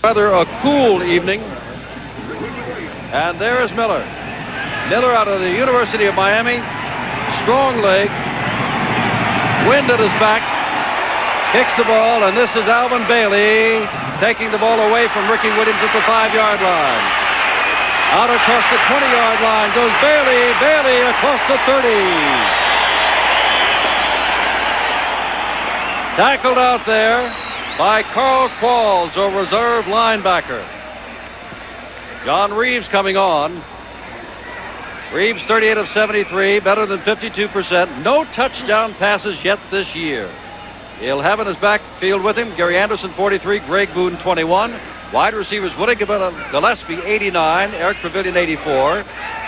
Rather a cool evening. And there is Miller. Miller out of the University of Miami. Strong leg. Wind at his back. Kicks the ball, and this is Alvin Bailey taking the ball away from Ricky Williams at the 5-yard line. Out across the 20-yard line goes Bailey. Bailey across the 30. Tackled out there by Carl Qualls, a reserve linebacker. John Reeves coming on. Reeves 38 of 73, better than 52%. No touchdown passes yet this year. He'll have in his backfield with him Gary Anderson 43, Greg Boone 21. Wide receivers Woody Gillespie 89, Eric Pavilion 84.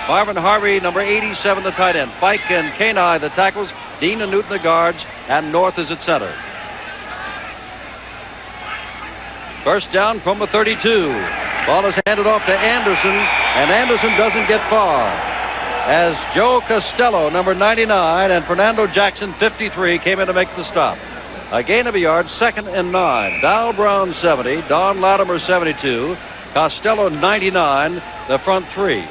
Marvin Harvey number 87, the tight end. Fike and Kenai the tackles. Dean and Newton the guards, and North is at center. First down from the 32. Ball is handed off to Anderson, and Anderson doesn't get far. As Joe Costello, number 99, and Fernando Jackson, 53, came in to make the stop. A gain of a yard, 2nd and 9. Dow Brown, 70. Don Latimer, 72. Costello, 99, the front three.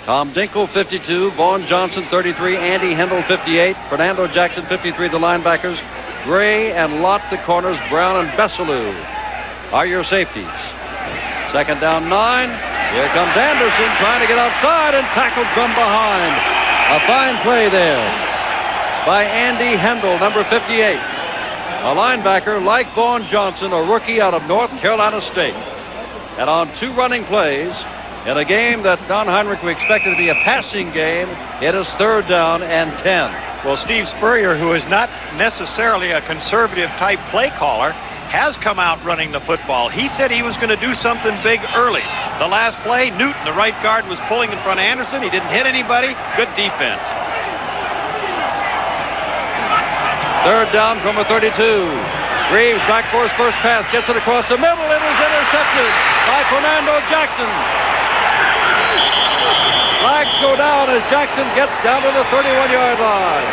Tom Dinkle, 52. Vaughn Johnson, 33. Andy Hendel, 58. Fernando Jackson, 53, the linebackers. Gray and Lott, the corners. Brown and Bessalou are your safeties. 2nd down, 9. Here comes Anderson trying to get outside and tackled from behind. A fine play there by Andy Hendel, number 58. A linebacker like Vaughn Johnson, a rookie out of North Carolina State. And on 2 running plays in a game that Don Heinrich we expected to be a passing game, it is 3rd down and 10. Well, Steve Spurrier, who is not necessarily a conservative type play caller, has come out running the football. He said he was going to do something big early. The last play, Newton, the right guard, was pulling in front of Anderson. He didn't hit anybody. Good defense. 3rd down from a 32. Reeves back for his first pass. Gets it across the middle. It is intercepted by Fernando Jackson. Flags go down as Jackson gets down to the 31-yard line.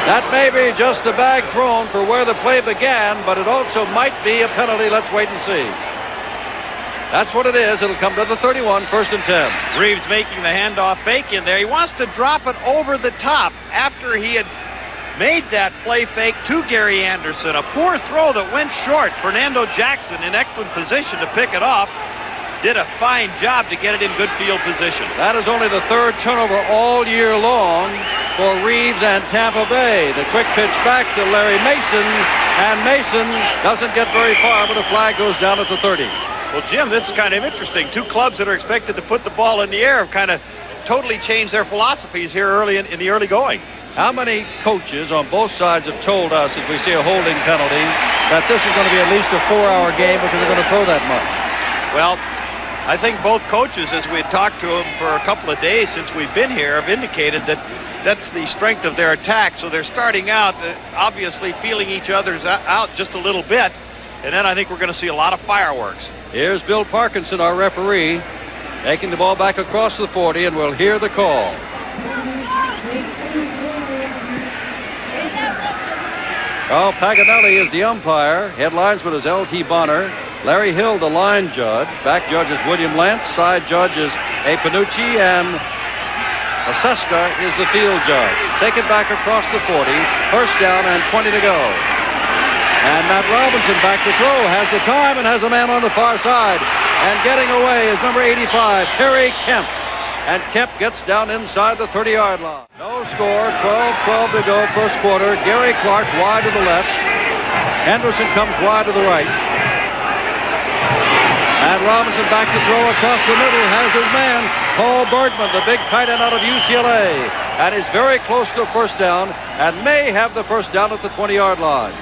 That may be just a bag thrown for where the play began, but it also might be a penalty. Let's wait and see. That's what it is. It'll come to the 31, 1st and 10. Reeves making the handoff fake in there. He wants to drop it over the top after he had made that play fake to Gary Anderson. A poor throw that went short. Fernando Jackson in excellent position to pick it off. Did a fine job to get it in good field position. That is only the 3rd turnover all year long for Reeves and Tampa Bay. The quick pitch back to Larry Mason, and Mason doesn't get very far, but a flag goes down at the 30. Well, Jim, this is kind of interesting. 2 clubs that are expected to put the ball in the air have kind of totally changed their philosophies here early in the early going. How many coaches on both sides have told us, if we see a holding penalty, that this is going to be at least a 4-hour game because they're going to throw that much? Well, I think both coaches, as we had talked to them for a couple of days since we've been here, have indicated that that's the strength of their attack. So they're starting out, obviously feeling each other's out just a little bit. And then I think we're going to see a lot of fireworks. Here's Bill Parkinson, our referee, taking the ball back across the 40, and we'll hear the call. Carl Paganelli is the umpire. Headlines with his L.T. Bonner. Larry Hill, the line judge. Back judge is William Lance. Side judge is A. Panucci, and Aseska is the field judge. Take it back across the 40. 1st down and 20 to go. And Matt Robinson back to throw. Has the time and has a man on the far side. And getting away is number 85, Perry Kemp. And Kemp gets down inside the 30-yard line. No score. 12-12 to go, 1st quarter. Gary Clark wide to the left. Henderson comes wide to the right. And Robinson back to throw across the middle. Has his man, Paul Bergman, the big tight end out of UCLA. And is very close to a 1st down and may have the 1st down at the 20-yard line.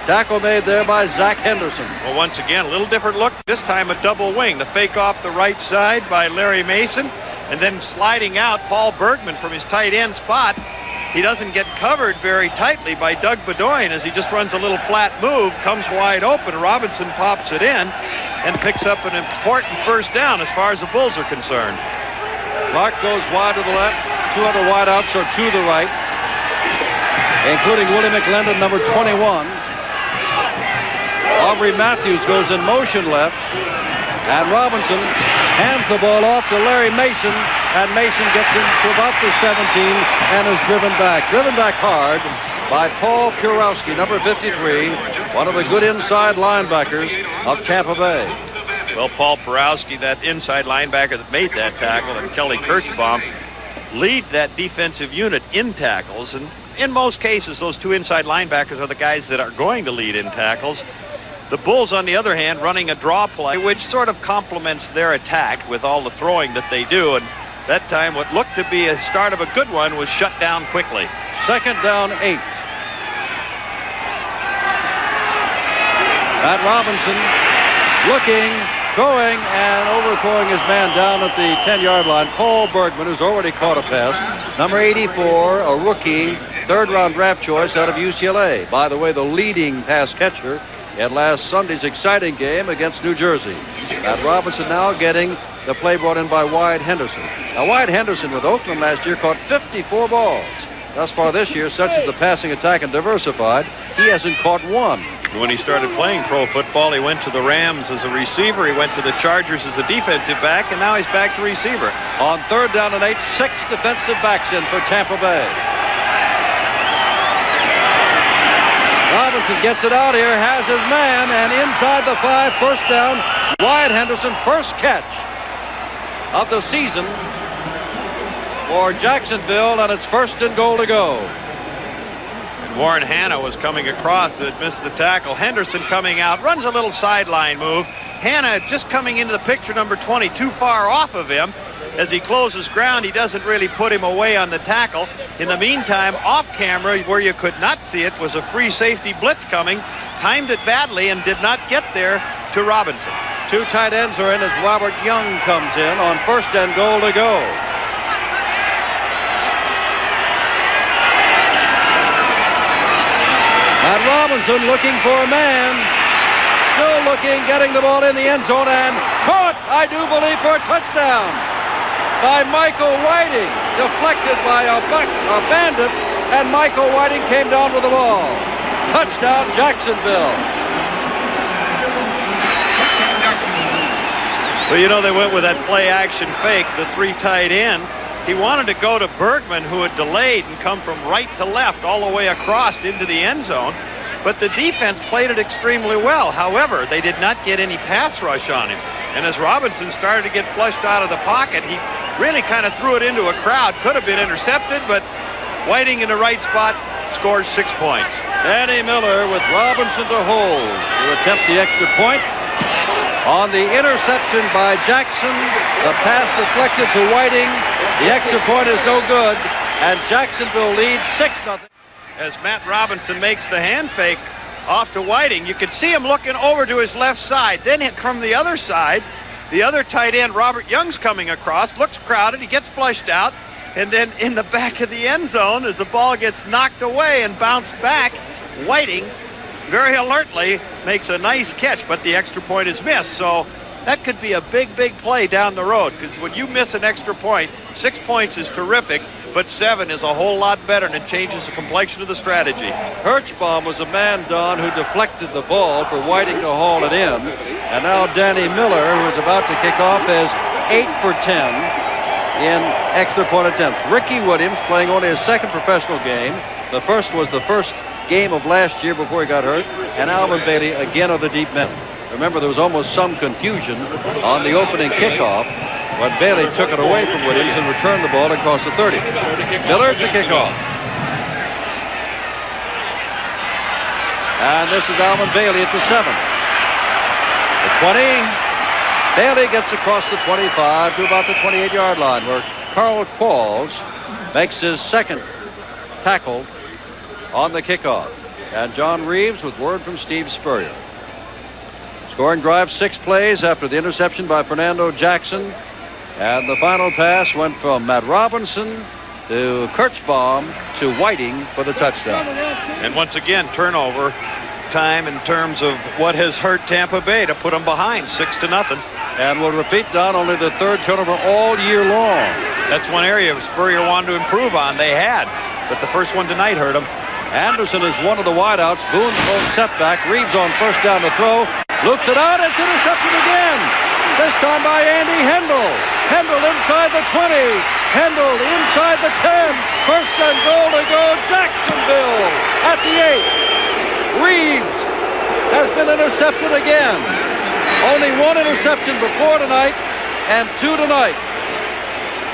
Tackle made there by Zach Henderson. Well, once again, a little different look. This time a double wing. The fake off the right side by Larry Mason. And then sliding out Paul Bergman from his tight end spot. He doesn't get covered very tightly by Doug Bedoin as he just runs a little flat move, comes wide open. Robinson pops it in and picks up an important 1st down as far as the Bulls are concerned. Clark goes wide to the left. 2 other wideouts are to the right, including Willie McClendon, number 21. Montgomery Matthews goes in motion left. And Robinson hands the ball off to Larry Mason. And Mason gets him to about the 17 and is driven back. Driven back hard by Paul Kurowski, number 53, one of the good inside linebackers of Tampa Bay. Well, Paul Porowski, that inside linebacker that made that tackle, and Kelly Kirchbaum lead that defensive unit in tackles. And in most cases, those two inside linebackers are the guys that are going to lead in tackles. The Bulls, on the other hand, running a draw play, which sort of complements their attack with all the throwing that they do. And that time, what looked to be a start of a good one was shut down quickly. Second down, 8. Matt Robinson looking, throwing, and overthrowing his man down at the 10-yard line. Paul Bergman, who's already caught a pass. Number 84, a rookie, third-round draft choice out of UCLA. By the way, the leading pass catcher in last Sunday's exciting game against New Jersey. Matt Robinson now getting the play brought in by Wyatt Henderson. Now, Wyatt Henderson with Oakland last year caught 54 balls. Thus far this year, such as the passing attack and diversified, he hasn't caught one. When he started playing pro football, he went to the Rams as a receiver. He went to the Chargers as a defensive back, and now he's back to receiver. On third down and 8, 6 defensive backs in for Tampa Bay. Robinson gets it out here, has his man, and inside the 5, first down. Wyatt Henderson, first catch of the season for Jacksonville, and it's first and goal to go. Warren Hanna was coming across that missed the tackle. Henderson coming out, runs a little sideline move. Hanna just coming into the picture, number 20, too far off of him. As he closes ground, he doesn't really put him away on the tackle. In the meantime, off camera, where you could not see it, was a free safety blitz coming. Timed it badly and did not get there to Robinson. Two tight ends are in as Robert Young comes in on first and goal to go. And Robinson looking for a man. Still looking, getting the ball in the end zone, and caught, I do believe, for a touchdown by Michael Whiting. Deflected by a Bandit, and Michael Whiting came down with the ball. Touchdown, Jacksonville. Well, you know, they went with that play-action fake, the three tight ends. He wanted to go to Bergman, who had delayed and come from right to left all the way across into the end zone. But the defense played it extremely well. However, they did not get any pass rush on him. And as Robinson started to get flushed out of the pocket, he really kind of threw it into a crowd. Could have been intercepted, but Whiting in the right spot scores 6 points. Danny Miller with Robinson to hold to attempt the extra point. On the interception by Jackson, the pass deflected to Whiting. The extra point is no good, and Jacksonville leads 6-0. As Matt Robinson makes the hand fake off to Whiting, you can see him looking over to his left side. Then from the other side, the other tight end, Robert Young's coming across, looks crowded, he gets flushed out, and then in the back of the end zone, as the ball gets knocked away and bounced back, Whiting very alertly makes a nice catch, but the extra point is missed. So that could be a big, big play down the road, because when you miss an extra point, 6 points is terrific, but 7 is a whole lot better, and it changes the complexion of the strategy. Kirchbaum was a man, Don, who deflected the ball for Whiting to haul it in. And now Danny Miller, who is about to kick off, is 8 for 10 in extra point attempts. Ricky Williams playing only his second professional game. The first was the first game of last year before he got hurt. And Alvin Bailey again of the deep men. Remember, there was almost some confusion on the opening kickoff when Bailey took it away from Williams and returned the ball across the 30. Miller to kick off. And this is Alvin Bailey at the 7. The 20. Bailey gets across the 25 to about the 28-yard line, where Carl Qualls makes his second tackle on the kickoff. And John Reeves with word from Steve Spurrier. Scoring drive 6 plays after the interception by Fernando Jackson. And the final pass went from Matt Robinson to Kirchbaum to Whiting for the touchdown. And once again, turnover time in terms of what has hurt Tampa Bay to put them behind 6-0. And we'll repeat, Don, only the third turnover all year long. That's one area Spurrier wanted to improve on. They had, but the first one tonight hurt them. Anderson is one of the wideouts. Boone's own setback. Reeves on first down to throw. Loops it out. It's intercepted again. This time by Andy Hendel. Hendel inside the 20. Hendel inside the 10. First and goal to go. Jacksonville at the 8. Reeves has been intercepted again. Only one interception before tonight and 2 tonight.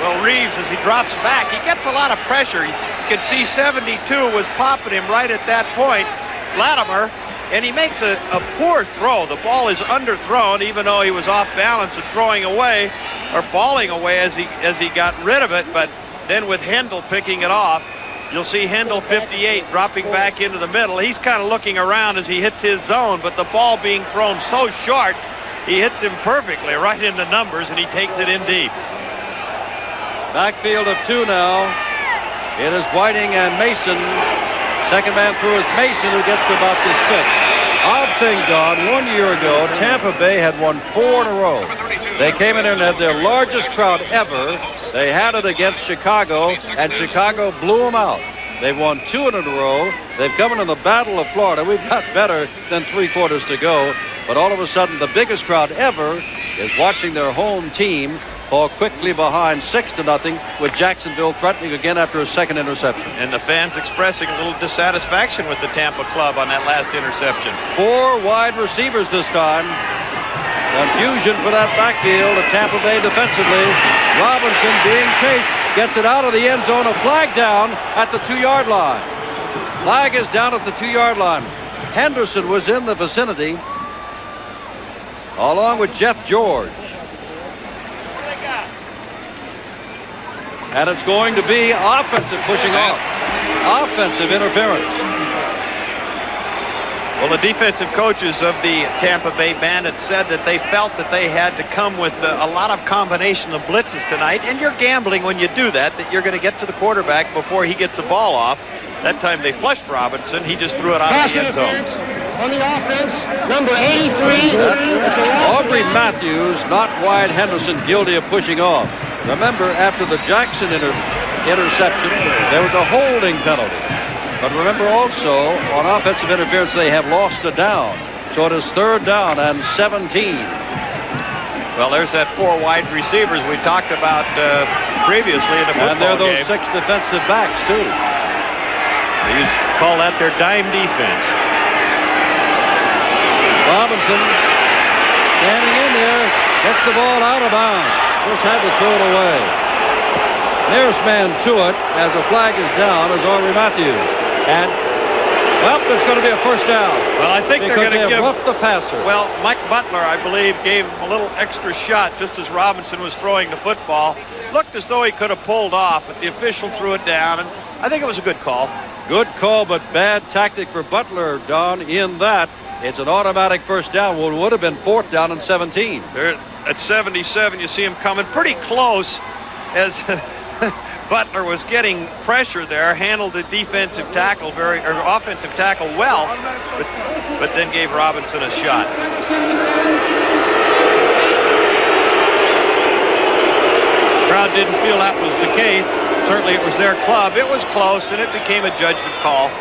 Well, Reeves, as he drops back, he gets a lot of pressure. You can see 72 was popping him right at that point. Latimer, and he makes a poor throw. The ball is underthrown, even though he was off balance and throwing away or falling away as he got rid of it. But then with Hendel picking it off, you'll see Hendel 58 dropping back into the middle. He's kind of looking around as he hits his zone, but the ball being thrown so short, he hits him perfectly right in the numbers, and he takes it in deep. Backfield of 2 now. It is Whiting and Mason. Second man through is Mason, who gets to about the 6. Odd thing, Don, 1 year ago, Tampa Bay had won 4 in a row. They came in there and had their largest crowd ever. They had it against Chicago, and Chicago blew them out. They've won 2 in a row. They've come into the Battle of Florida. We've got better than 3 quarters to go. But all of a sudden, the biggest crowd ever is watching their home team fall quickly behind 6-0 with Jacksonville threatening again after a second interception. And the fans expressing a little dissatisfaction with the Tampa club on that last interception. 4 wide receivers this time. Confusion for that backfield of Tampa Bay defensively. Robinson being chased, gets it out of the end zone. A flag down at the 2-yard line. Flag is down at the 2-yard line. Henderson was in the vicinity along with Jeff George. And it's going to be offensive pushing off. Offensive interference. Well, the defensive coaches of the Tampa Bay Bandits said that they felt that they had to come with a lot of combination of blitzes tonight. And you're gambling when you do that you're going to get to the quarterback before he gets the ball off. That time they flushed Robinson. He just threw it out of the end zone. On the offense, number 83. Aubrey Matthews, not Wyatt Henderson, guilty of pushing off. Remember, after the Jackson interception, there was a holding penalty. But remember also, on offensive interference, they have lost a down. So it is 3rd down and 17. Well, there's that 4 wide receivers we talked about previously in the football game. And they're those 6 defensive backs, too. They call that their dime defense. Robinson standing in there, gets the ball out of bounds. Just had to throw it away. Nearest man to it, as the flag is down, is Aubrey Matthews. And, well, it's going to be a first down. Well, I think they're going to give roughed the passer. Well, Mike Butler, I believe, gave him a little extra shot just as Robinson was throwing the football. Looked as though he could have pulled off, but the official threw it down, and I think it was a good call. Good call, but bad tactic for Butler, Don, in that it's an automatic first down. What would have been 4th down and 17. They're at 77, you see him coming pretty close as Butler was getting pressure there, handled the offensive tackle well, but then gave Robinson a shot. Crowd didn't feel that was the case. Certainly it was their club. It was close, and it became a judgment call.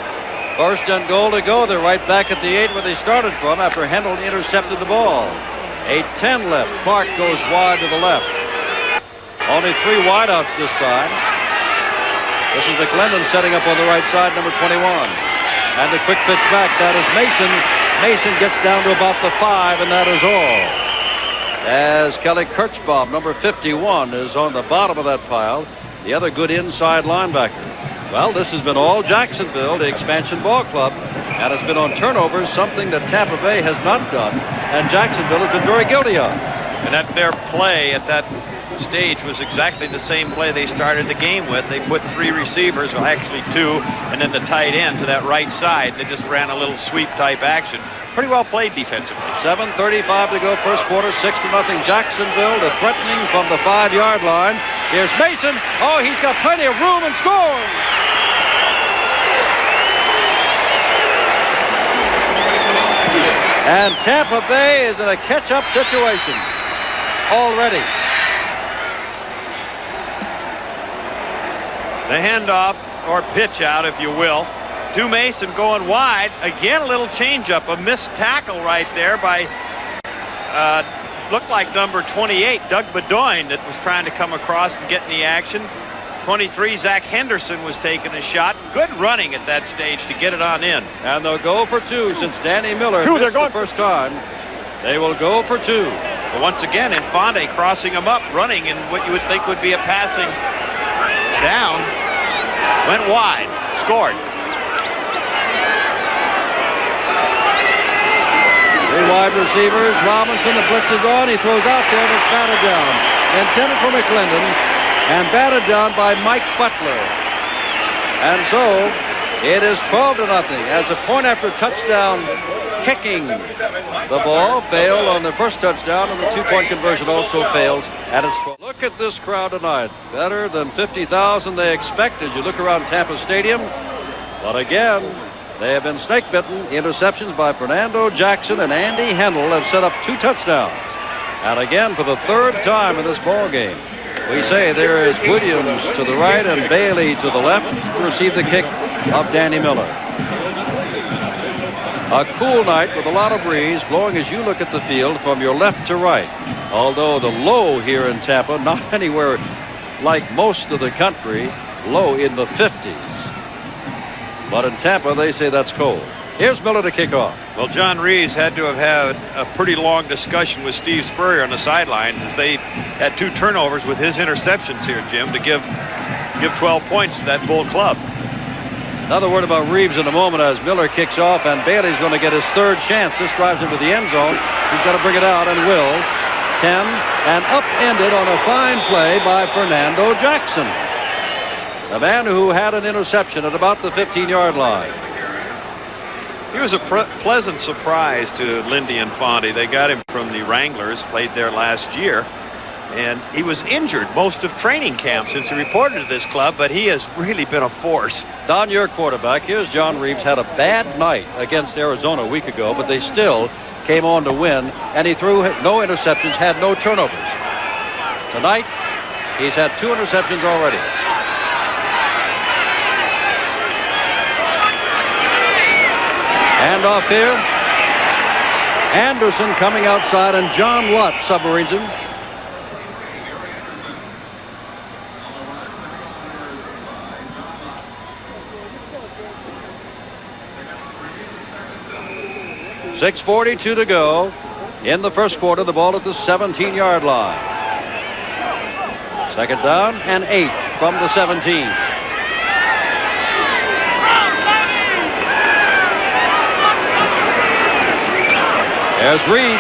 First and goal to go. They're right back at the 8 where they started from after Hendel intercepted the ball. 8-10 left. Clark goes wide to the left. Only 3 wideouts this time. This is McLendon setting up on the right side, number 21. And the quick pitch back, that is Mason. Mason gets down to about the 5, and that is all. As Kelly Kirchbaum, number 51, is on the bottom of that pile. The other good inside linebacker. Well, this has been all Jacksonville, the expansion ball club, and it's been on turnovers, something that Tampa Bay has not done, and Jacksonville has been very guilty of. And that their play at that stage was exactly the same play they started the game with. They put 3 receivers, well, actually 2, and then the tight end to that right side. They just ran a little sweep-type action. Pretty well played defensively. 7:35 to go, first quarter, 6-0 Jacksonville. They're threatening from the 5-yard line. Here's Mason. Oh, he's got plenty of room and scores. And Tampa Bay is in a catch-up situation already. The handoff, or pitch out, if you will, to Mason going wide. Again, a little changeup, a missed tackle right there by, looked like number 28, Doug Bedoin, that was trying to come across and get in the action. 23, Zach Henderson was taking a shot. Good running at that stage to get it on in. And they'll go for two since Danny Miller missed the first time. They will go for two. But once again, Infante crossing him up, running in what you would think would be a passing down. Went wide, scored. Three wide receivers. Robinson, the blitz is on. He throws out there, but it's batted down. Intended for McClendon and batted down by Mike Butler. And so it is 12-0 as a point after touchdown kicking. The ball failed on the first touchdown, and the two-point conversion also failed. And it's 12. Look at this crowd tonight. Better than 50,000 they expected. You look around Tampa Stadium, but again, they have been snake-bitten. Interceptions by Fernando Jackson and Andy Hendel have set up two touchdowns. And again, for the third time in this ball game, we say there is Williams to the right and Bailey to the left to receive the kick of Danny Miller. A cool night with a lot of breeze blowing as you look at the field from your left to right. Although the low here in Tampa, not anywhere like most of the country, low in the 50s. But in Tampa, they say that's cold. Here's Miller to kick off. Well, John Reeves had to have had a pretty long discussion with Steve Spurrier on the sidelines as they had two turnovers with his interceptions here, Jim, to give 12 points to that Bull club. Another word about Reeves in a moment as Miller kicks off, and Bailey's going to get his third chance. This drives him to the end zone. He's got to bring it out and will. 10 and upended on a fine play by Fernando Jackson, the man who had an interception at about the 15-yard line. He was a pleasant surprise to Lindy Infante. They got him from the Wranglers, played there last year, and he was injured most of training camp since he reported to this club, but he has really been a force. Don, your quarterback. Here's John Reeves. Had a bad night against Arizona a week ago, but they still came on to win, and he threw no interceptions, had no turnovers. Tonight, he's had two interceptions already. Handoff here. Anderson coming outside, and John Watt submarines him. .6:42 to go in the first quarter. The ball at the 17-yard line. Second down and 8 from the 17. There's Reeves.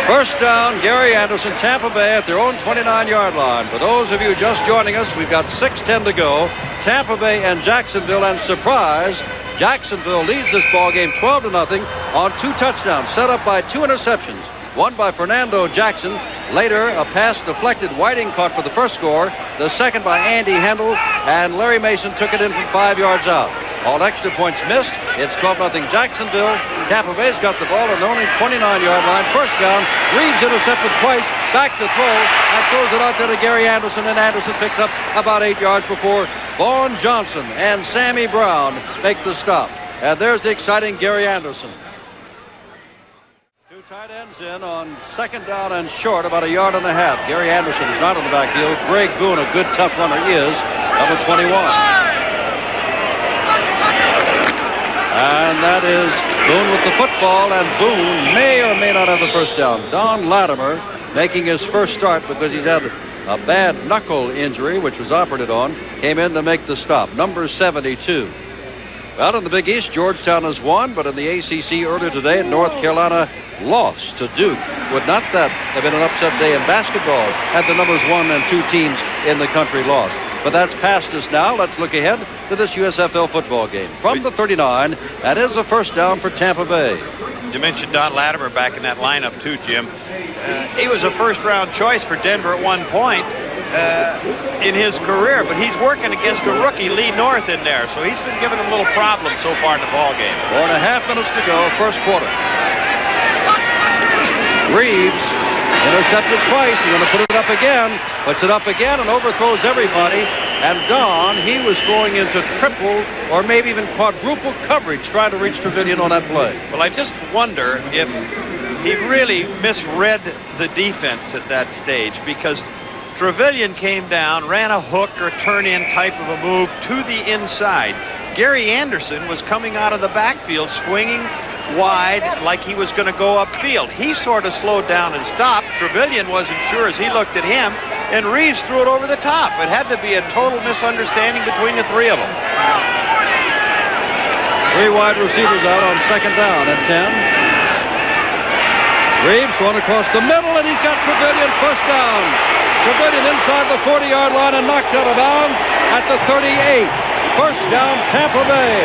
First down, Gary Anderson, Tampa Bay at their own 29-yard line. For those of you just joining us, we've got 6:10 to go. Tampa Bay and Jacksonville, and surprise, Jacksonville leads this ball game 12-0 on two touchdowns set up by two interceptions. One by Fernando Jackson. Later, a pass deflected. Whiting caught for the first score. The second by Andy Hendel, and Larry Mason took it in from 5 yards out. All extra points missed. It's 12-0 Jacksonville. Tampa Bay's got the ball on the only 29-yard line. First down. Reeves intercepted twice. Back to throw and throws it out there to Gary Anderson, and Anderson picks up about 8 yards before Vaughn Johnson and Sammy Brown make the stop. And there's the exciting Gary Anderson. Two tight ends in on second down and short, about 1.5 yards. Gary Anderson is not on the backfield. Greg Boone, a good tough runner, is number 21. And that is Boone with the football, and Boone may or may not have the first down. Don Latimer making his first start because he's had a bad knuckle injury, which was operated on, came in to make the stop. Number 72. Out in the Big East, Georgetown has won, but in the ACC earlier today, North Carolina lost to Duke. Would not that have been an upset day in basketball had the numbers 1 and 2 teams in the country lost? But that's past us now. Let's look ahead to this USFL football game. From the 39, that is a first down for Tampa Bay. You mentioned Don Latimer back in that lineup too, Jim. He was a first-round choice for Denver at one point in his career, but he's working against a rookie, Lee North, in there. So he's been giving him a little problem so far in the ball game. 4.5 minutes to go, first quarter. Reeves Intercepted twice. He's going to put it up again. Puts it up again and overthrows everybody. And Don, he was going into triple or maybe even quadruple coverage trying to reach Trevelyan on that play. Well, I just wonder if he really misread the defense at that stage, because Trevelyan came down, ran a hook or turn-in type of a move to the inside. Gary Anderson was coming out of the backfield, swinging wide like he was going to go upfield. He sort of slowed down and stopped. Trevelyan wasn't sure as he looked at him, and Reeves threw it over the top. It had to be a total misunderstanding between the three of them. 3 wide receivers out on second down at 10. Reeves going across the middle, and he's got Trevelyan first down. Trevelyan inside the 40-yard line and knocked out of bounds at the 38. First down, Tampa Bay,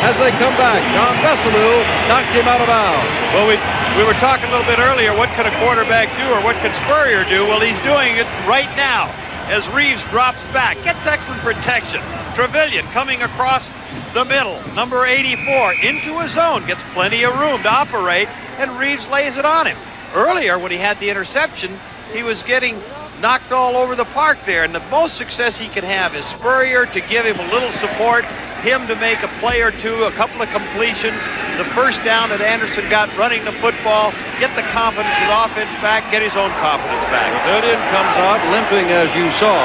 as they come back. John Veselu knocked him out of bounds. Well, we were talking a little bit earlier, what could a quarterback do, or what could Spurrier do? Well, he's doing it right now as Reeves drops back, gets excellent protection. Trevelyan coming across the middle, number 84, into his zone, gets plenty of room to operate, and Reeves lays it on him. Earlier, when he had the interception, he was getting knocked all over the park there, and the most success he could have is Spurrier to give him a little support, him to make a play or two, a couple of completions, the first down that Anderson got running the football, get the confidence of the offense back, get his own confidence back. Trevelyan comes out limping, as you saw,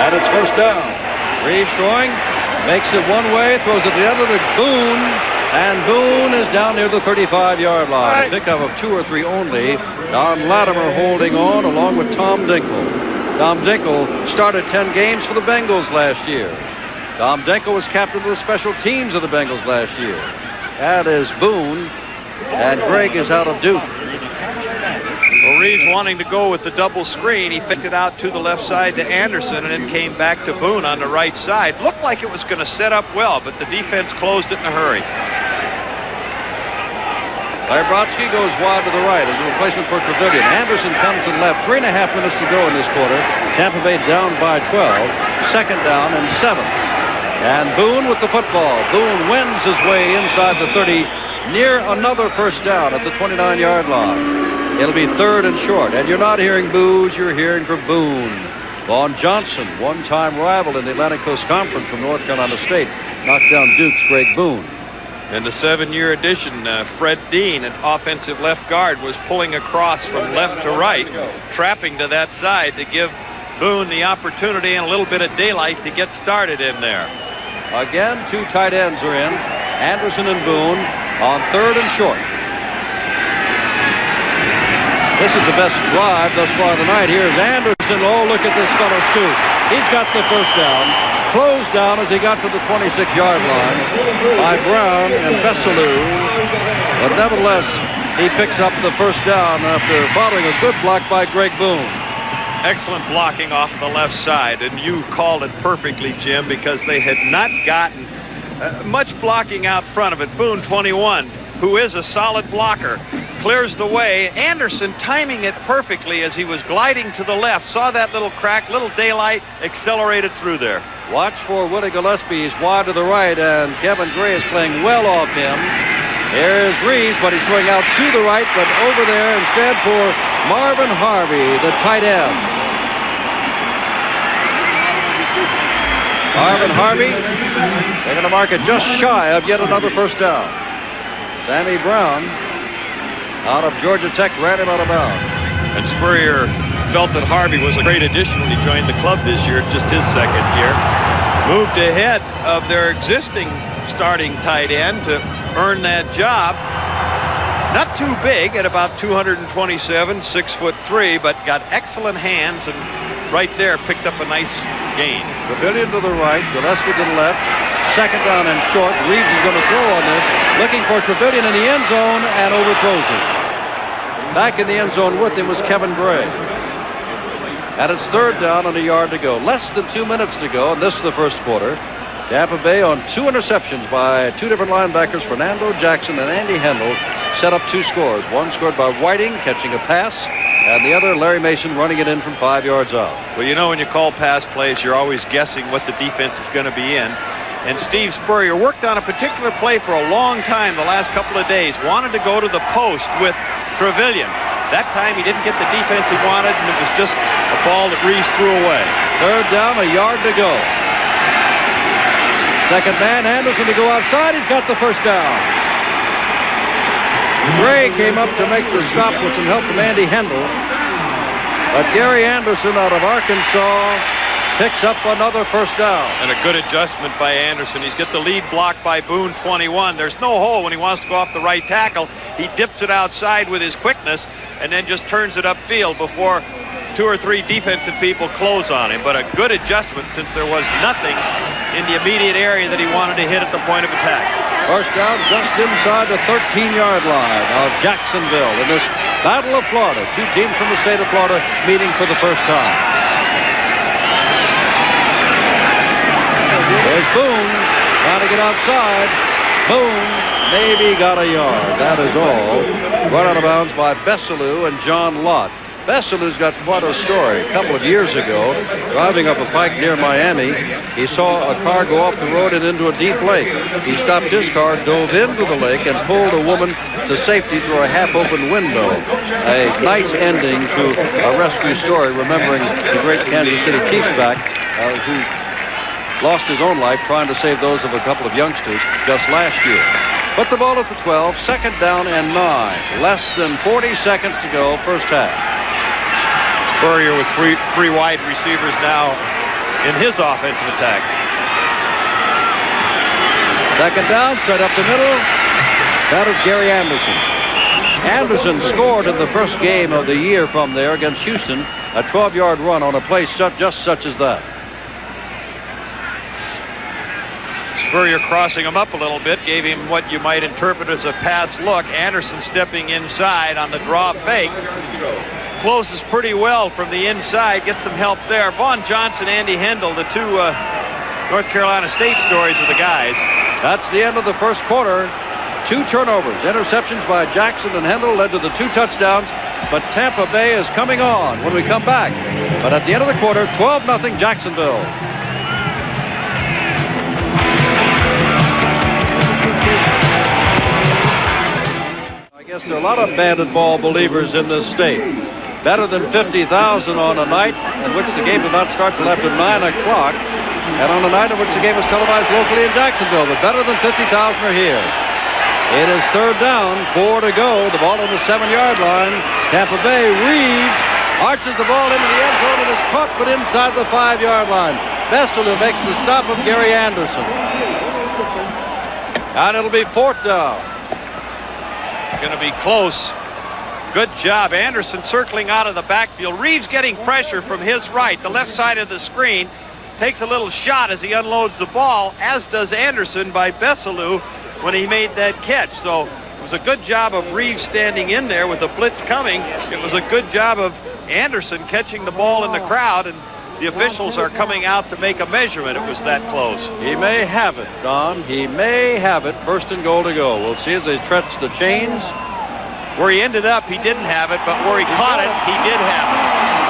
and it's first down. Reeves throwing, makes it one way, throws it the other to Boone, and Boone is down near the 35-yard line. Right. A pickup of 2 or 3 only. Don Latimer holding on along with Tom Dinkle. Tom Dinkle started 10 games for the Bengals last year. Tom Dinkle was captain of the special teams of the Bengals last year. That is Boone, and Greg is out of Duke. Well, Reeves wanting to go with the double screen. He picked it out to the left side to Anderson and then came back to Boone on the right side. Looked like it was going to set up well, but the defense closed it in a hurry. Larry Brodsky goes wide to the right as a replacement for Trevelyan. Anderson comes to the left. 3.5 minutes to go in this quarter. Tampa Bay down by 12. Second down and 7. And Boone with the football. Boone wins his way inside the 30, near another first down at the 29-yard line. It'll be third and short. And you're not hearing boos, you're hearing from Boone. Vaughn Johnson, one-time rival in the Atlantic Coast Conference from North Carolina State, knocked down Duke's Greg Boone. In the 7-year addition, Fred Dean, an offensive left guard, was pulling across from left to right, trapping to that side to give Boone the opportunity and a little bit of daylight to get started in there. Again, 2 tight ends are in. Anderson and Boone on third and short. This is the best drive thus far tonight. Here's Anderson. Oh, look at this fellow scoot. He's got the first down. Closed down as he got to the 26-yard line by Brown and Veselu. But nevertheless, he picks up the first down after following a good block by Greg Boone. Excellent blocking off the left side, and you called it perfectly, Jim, because they had not gotten much blocking out front of it. Boone, 21, who is a solid blocker, clears the way. Anderson timing it perfectly as he was gliding to the left. Saw that little crack, little daylight, accelerated through there. Watch for Willie Gillespie. He's wide to the right, and Kevin Gray is playing well off him. Here's Reeves, but he's throwing out to the right, but over there instead for Marvin Harvey, the tight end. Marvin Harvey, they're going to mark it just shy of yet another first down. Sammy Brown, out of Georgia Tech, ran him out of bounds. And Spurrier felt that Harvey was a great addition when he joined the club this year, just his second year. Moved ahead of their existing starting tight end to earn that job. Not too big at about 227, 6'3", but got excellent hands, and right there picked up a nice gain. Trevelyan to the right, Gillespie to the left. Second down and short. Reeves is going to throw on this, looking for Trevelyan in the end zone, and overthrows it. Back in the end zone with him was Kevin Gray. And it's third down and a yard to go. Less than 2 minutes to go, and this is the first quarter. Tampa Bay on 2 interceptions by 2 different linebackers, Fernando Jackson and Andy Hendel, set up 2 scores. One scored by Whiting, catching a pass, and the other, Larry Mason, running it in from 5 yards out. Well, you know, when you call pass plays, you're always guessing what the defense is going to be in. And Steve Spurrier worked on a particular play for a long time the last couple of days. Wanted to go to the post with Trevelyan. That time he didn't get the defense he wanted, and it was just a ball that Reeves threw away. Third down, a yard to go. Second man, Anderson to go outside. He's got the first down. Gray came up to make the stop with some help from Andy Hendel. But Gary Anderson out of Arkansas picks up another first down. And a good adjustment by Anderson. He's got the lead blocked by Boone, 21. There's no hole when he wants to go off the right tackle. He dips it outside with his quickness and then just turns it upfield before 2 or 3 defensive people close on him. But a good adjustment since there was nothing in the immediate area that he wanted to hit at the point of attack. First down just inside the 13-yard line of Jacksonville in this Battle of Florida. 2 teams from the state of Florida meeting for the first time. There's Boone trying to get outside. Boone maybe got a yard. That is all. Run out of bounds by Bessalou and John Lott. Bessalou's got quite a story. A couple of years ago, driving up a pike near Miami, he saw a car go off the road and into a deep lake. He stopped his car, dove into the lake, and pulled a woman to safety through a half-open window. A nice ending to a rescue story, remembering the great Kansas City Chiefs back who lost his own life trying to save those of a couple of youngsters just last year. Put the ball at the 12, second down and 9. Less than 40 seconds to go, first half. Spurrier with three wide receivers now in his offensive attack. Second down, straight up the middle. That is Gary Anderson. Anderson scored in the first game of the year from there against Houston, a 12-yard run on a play just such as that. Spurrier crossing him up a little bit, gave him what you might interpret as a pass look. Anderson stepping inside on the draw fake. Closes pretty well from the inside, gets some help there. Vaughn Johnson, Andy Hendel, the 2 North Carolina State stories of the guys. That's the end of the first quarter. 2 turnovers. Interceptions by Jackson and Hendel led to the 2 touchdowns, but Tampa Bay is coming on when we come back. But at the end of the quarter, 12-0 Jacksonville. I guess there are a lot of Bandit ball believers in this state. Better than 50,000 on a night in which the game did not start till after 9 o'clock, and on a night in which the game was televised locally in Jacksonville. But better than 50,000 are here. It is third down, 4 to go. The ball on the 7-yard line. Tampa Bay. Reeves arches the ball into the end zone and is caught, but inside the 5-yard line. Bessalou makes the stop of Gary Anderson. And it'll be 4th down. Going to be close. Good job. Anderson circling out of the backfield. Reeves getting pressure from his right, the left side of the screen. Takes a little shot as he unloads the ball, as does Anderson by Bessalou when he made that catch. So it was a good job of Reeves standing in there with the blitz coming. It was a good job of Anderson catching the ball in the crowd, and the officials are coming out to make a measurement. It was that close. He may have it, Don. He may have it. First and goal to go. We'll see as they stretch the chains. Where he ended up, he didn't have it, but where he caught it, he did have it.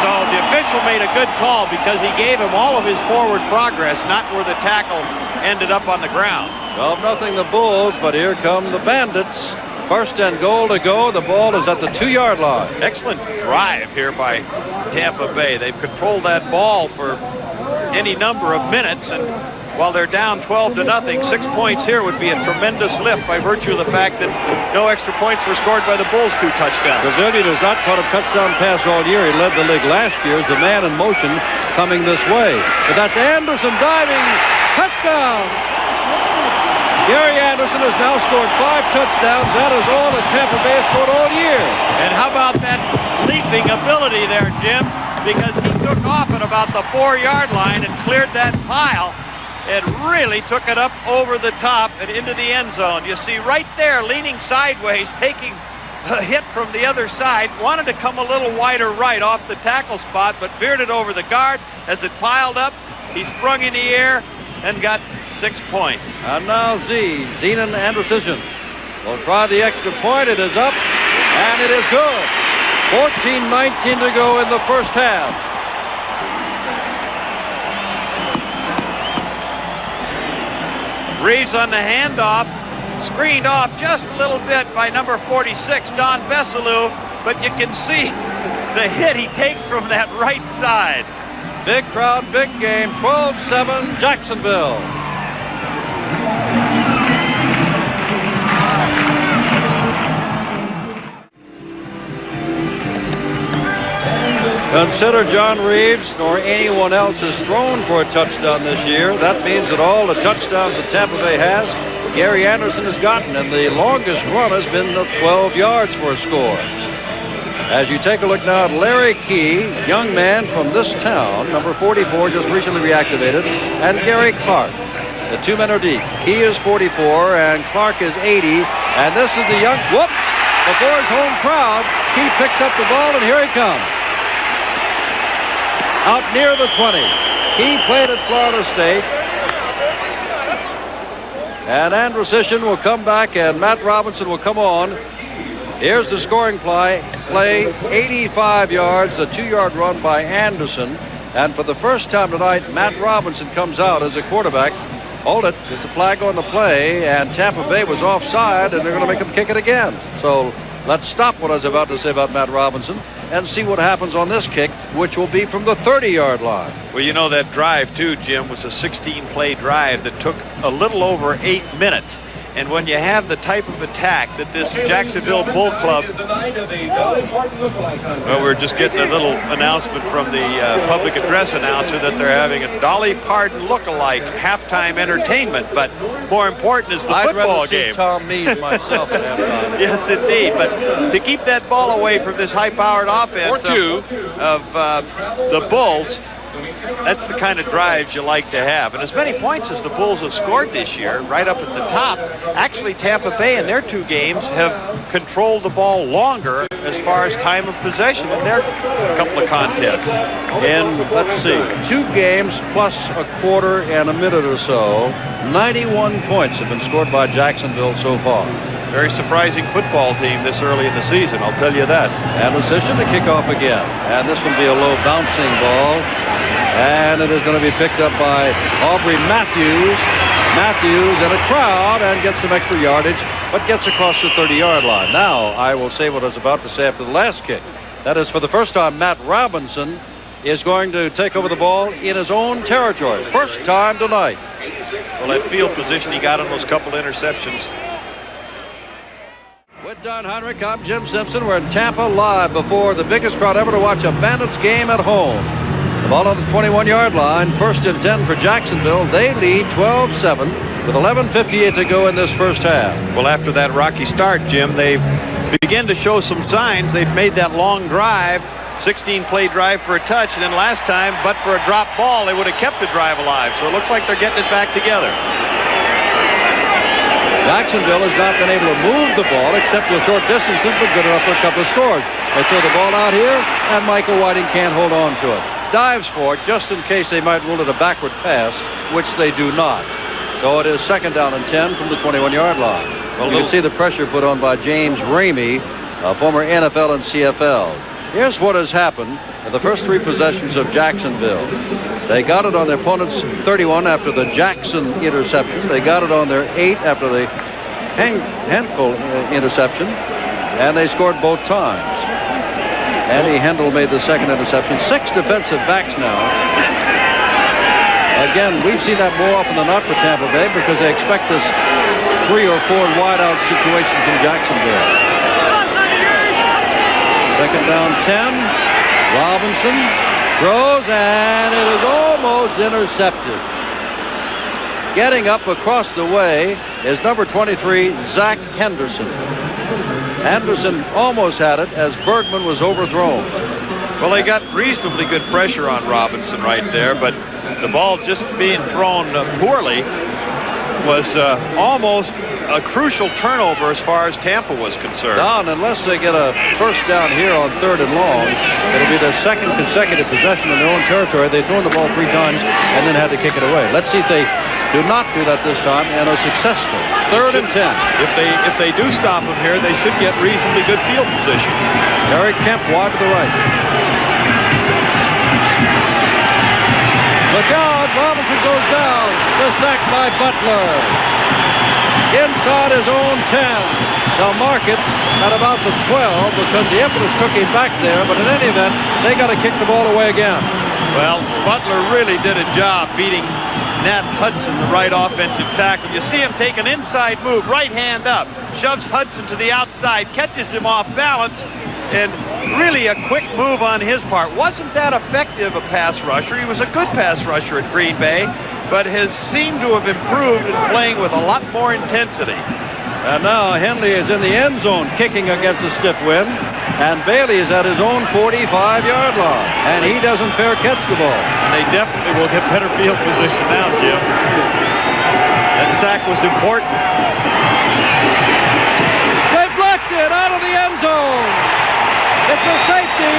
So the official made a good call because he gave him all of his forward progress, not where the tackle ended up on the ground. 12-0 the Bulls, but here come the Bandits. First and goal to go. The ball is at the 2-yard line. Excellent drive here by Tampa Bay. They've controlled that ball for any number of minutes, and while they're down 12-0, 6 points here would be a tremendous lift by virtue of the fact that no extra points were scored by the Bulls' 2 touchdowns. Brazilian has not caught a touchdown pass all year. He led the league last year as the man in motion coming this way. But that's Anderson diving. Touchdown! Gary Anderson has now scored 5 touchdowns. That is all that Tampa Bay has scored all year. And how about that leaping ability there, Jim? Because he took off at about the 4-yard line and cleared that pile. It really took it up over the top and into the end zone. You see right there, leaning sideways, taking a hit from the other side. Wanted to come a little wider right off the tackle spot, but veered it over the guard. As it piled up, he sprung in the air and got 6 points. And now Zenon Andrusisian will try the extra point. It is up, and it is good. 14-19 to go in the first half. Reeves on the handoff, screened off just a little bit by number 46, Don Bessalou, but you can see the hit he takes from that right side. Big crowd, big game, 12-7 Jacksonville. Consider John Reeves nor anyone else has thrown for a touchdown this year. That means that all the touchdowns that Tampa Bay has, Gary Anderson has gotten, and the longest run has been the 12 yards for a score. As you take a look now at Larry Key, young man from this town, number 44, just recently reactivated, and Gary Clark. The two men are deep. Key is 44 and Clark is 80, and this is the young, whoops, before his home crowd, Key picks up the ball, and here he comes. Out near the 20. He played at Florida State. And Andrusician will come back and Matt Robinson will come on. Here's the scoring play, 85 yards, a 2-yard run by Anderson. And for the first time tonight, Matt Robinson comes out as a quarterback. Hold it, it's a flag on the play, and Tampa Bay was offside, and they're going to make him kick it again. So let's stop what I was about to say about Matt Robinson and see what happens on this kick, which will be from the 30-yard line. Well, you know, that drive, too, Jim, was a 16-play drive that took a little over 8 minutes. And when you have the type of attack that this Jacksonville Bull Club... Well, we're just getting a little announcement from the public address announcer that they're having a Dolly Parton look-alike halftime entertainment. But more important is the football game. I'd rather see Tom Meade myself at halftime. Yes, indeed. But to keep that ball away from this high-powered offense of the Bulls, that's the kind of drives you like to have. And as many points as the Bulls have scored this year, right up at the top, actually Tampa Bay in their 2 games have controlled the ball longer as far as time of possession in their couple of contests. And let's see, 2 games plus a quarter and a minute or so, 91 points have been scored by Jacksonville so far. Very surprising football team this early in the season, I'll tell you that. And position to kick off again. And this will be a low bouncing ball. And it is going to be picked up by Aubrey Matthews. Matthews in a crowd and gets some extra yardage, but gets across the 30-yard line. Now, I will say what I was about to say after the last kick. That is, for the first time, Matt Robinson is going to take over the ball in his own territory. First time tonight. Well, that field position he got on those couple interceptions. With Don Heinrich, I'm Jim Simpson. We're in Tampa live before the biggest crowd ever to watch a Bandits game at home. The ball on the 21-yard line, 1st and 10 for Jacksonville. They lead 12-7 with 11:58 to go in this first half. Well, after that rocky start, Jim, they begin to show some signs. They've made that long drive, 16-play drive for a touch, and then last time, but for a drop ball, they would have kept the drive alive. So it looks like they're getting it back together. Jacksonville has not been able to move the ball except to short distances, but good enough for a couple of scores. They throw the ball out here, and Michael Whiting can't hold on to it. Dives for it just in case they might rule it a backward pass, which they do not. So it is 2nd down and 10 from the 21-yard line. Well, you can see the pressure put on by James Ramey, a former NFL and CFL. Here's what has happened in the first 3 possessions of Jacksonville. They got it on their opponent's 31 after the Jackson interception. They got it on their 8 after the Henkel interception, and they scored both times. Andy Hendel made the 2nd interception. 6 defensive backs now. Again, we've seen that more often than not for Tampa Bay because they expect this 3 or 4 wide-out situation from Jacksonville. 2nd down 10. Robinson throws, and it is almost intercepted. Getting up across the way is number 23, Zach Henderson. Henderson almost had it as Bergman was overthrown. Well, they got reasonably good pressure on Robinson right there, but the ball just being thrown poorly was almost a crucial turnover as far as Tampa was concerned. Don, unless they get a first down here on 3rd and long, it'll be their 2nd consecutive possession in their own territory. They've thrown the ball 3 times and then had to kick it away. Let's see if they do not do that this time and are successful. 3rd and 10. If they do stop him here, they should get reasonably good field position. Eric Kemp wide to the right. Look out! Robinson goes down. The sack by Butler. inside his own 10. They'll mark it at about the 12 because the impetus took him back there. But in any event, they got to kick the ball away again. Well, Butler really did a job beating Nat Hudson, the right offensive tackle. You see him take an inside move, right hand up, shoves Hudson to the outside, catches him off balance, and really a quick move on his part. Wasn't that effective a pass rusher? He was a good pass rusher at Green Bay, but has seemed to have improved in playing with a lot more intensity. And now Henley is in the end zone kicking against a stiff wind, and Bailey is at his own 45-yard line, and he doesn't fair catch the ball. And they definitely will get better field position now, Jim. That sack was important. They blocked it out of the end zone. It's a safety.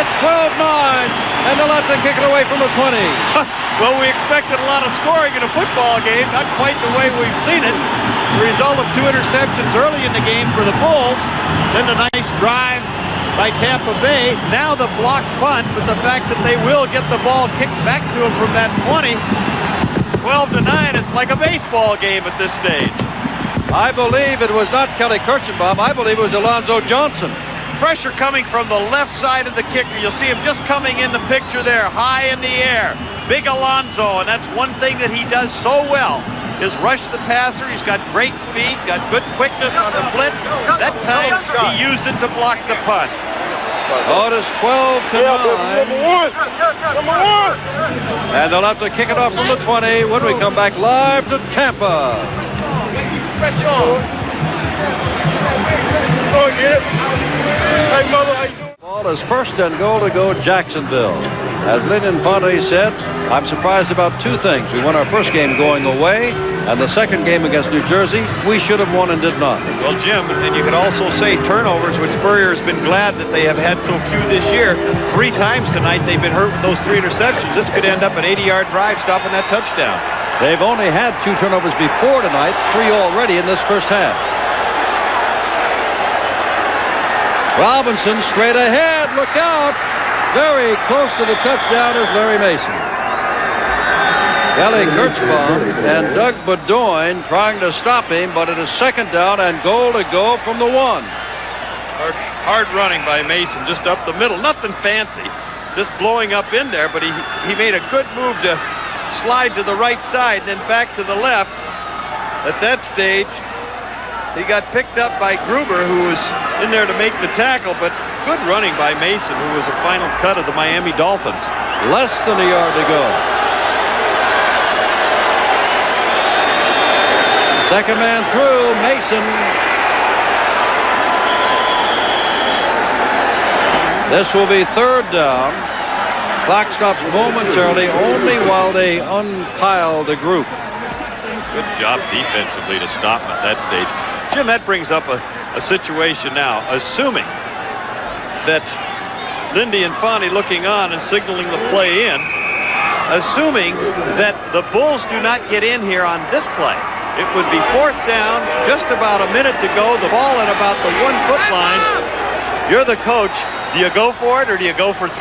It's 12-9, and they'll have to kick it away from the 20. Well, we expected a lot of scoring in a football game, not quite the way we've seen it. The result of 2 interceptions early in the game for the Bulls, then a nice drive by Tampa Bay. Now the blocked punt, but the fact that they will get the ball kicked back to them from that 20, 12-9, it's like a baseball game at this stage. I believe it was not Kelly Kirchenbaum. I believe it was Alonzo Johnson. Pressure coming from the left side of the kicker. You'll see him just coming in the picture there, high in the air. Big Alonzo, and that's one thing that he does so well, is rush the passer. He's got great speed, got good quickness on the blitz. That time, he used it to block the punt. Oh, it is 12-9. Number one. And they'll have to kick it off from the 20 when we come back live to Tampa. Pressure on. Oh, get it. Hey, mother, how you doing? Ball is first and goal to go Jacksonville. As Lynn Infante said, I'm surprised about 2 things. We won our first game going away, and the second game against New Jersey, we should have won and did not. Well, Jim, and you could also say turnovers, which Spurrier has been glad that they have had so few this year. 3 times tonight they've been hurt with those 3 interceptions. This could end up an 80-yard drive stopping that touchdown. They've only had 2 turnovers before tonight, 3 already in this first half. Robinson straight ahead. Look out. Very close to the touchdown is Larry Mason. Kelly Kirchbaum and Doug Bedoin trying to stop him, but it is second down and goal to go from the 1. Hard running by Mason, just up the middle. Nothing fancy, just blowing up in there, but he made a good move to slide to the right side, then back to the left. At that stage, he got picked up by Gruber, who was in there to make the tackle, but good running by Mason, who was a final cut of the Miami Dolphins. Less than a yard to go. Second man through, Mason. This will be third down. Clock stops momentarily only while they unpile the group. Good job defensively to stop him at that stage. Jim, that brings up a situation now, assuming that Lindy Infante looking on and signaling the play in, assuming that the Bulls do not get in here on this play. It would be fourth down, just about a minute to go, the ball at about the 1-foot line. You're the coach. Do you go for it or do you go for 3?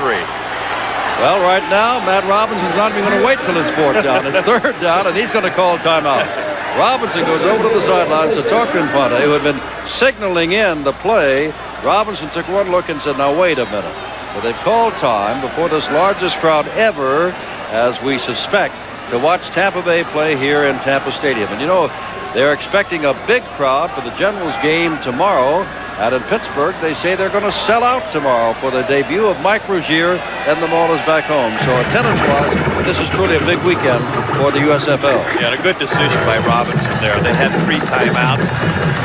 Well, right now, Matt Robinson's not even going to wait till it's fourth down. It's third down, and he's going to call timeout. Robinson goes over to the sidelines to talk to Infante, who had been signaling in the play. Robinson took one look and said, now wait a minute. Well, they've called time before this largest crowd ever, as we suspect, to watch Tampa Bay play here in Tampa Stadium. And you know, they're expecting a big crowd for the Generals game tomorrow. Out in Pittsburgh, they say they're going to sell out tomorrow for the debut of Mike Rozier and the Maulers back home. So attendance-wise, this is truly a big weekend for the USFL. Yeah, a good decision by Robinson there. They had 3 timeouts,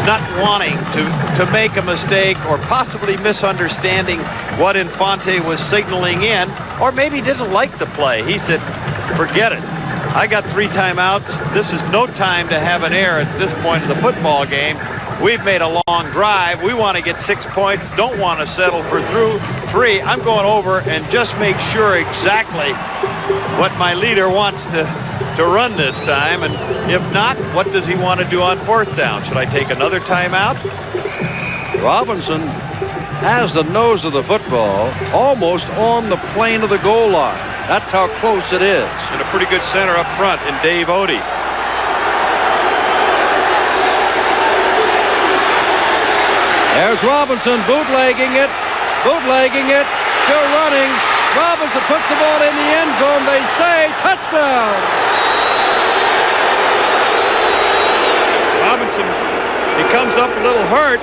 not wanting to make a mistake or possibly misunderstanding what Infante was signaling in, or maybe didn't like the play. He said, forget it. I got 3 timeouts. This is no time to have an error at this point of the football game. We've made a long drive. We want to get 6 points. Don't want to settle for 3. I'm going over and just make sure exactly what my leader wants to run this time. And if not, what does he want to do on fourth down? Should I take another timeout? Robinson has the nose of the football almost on the plane of the goal line. That's how close it is. And a pretty good center up front in Dave Odie. There's Robinson bootlegging it, still running. Robinson puts the ball in the end zone. They say touchdown. Robinson, he comes up a little hurt.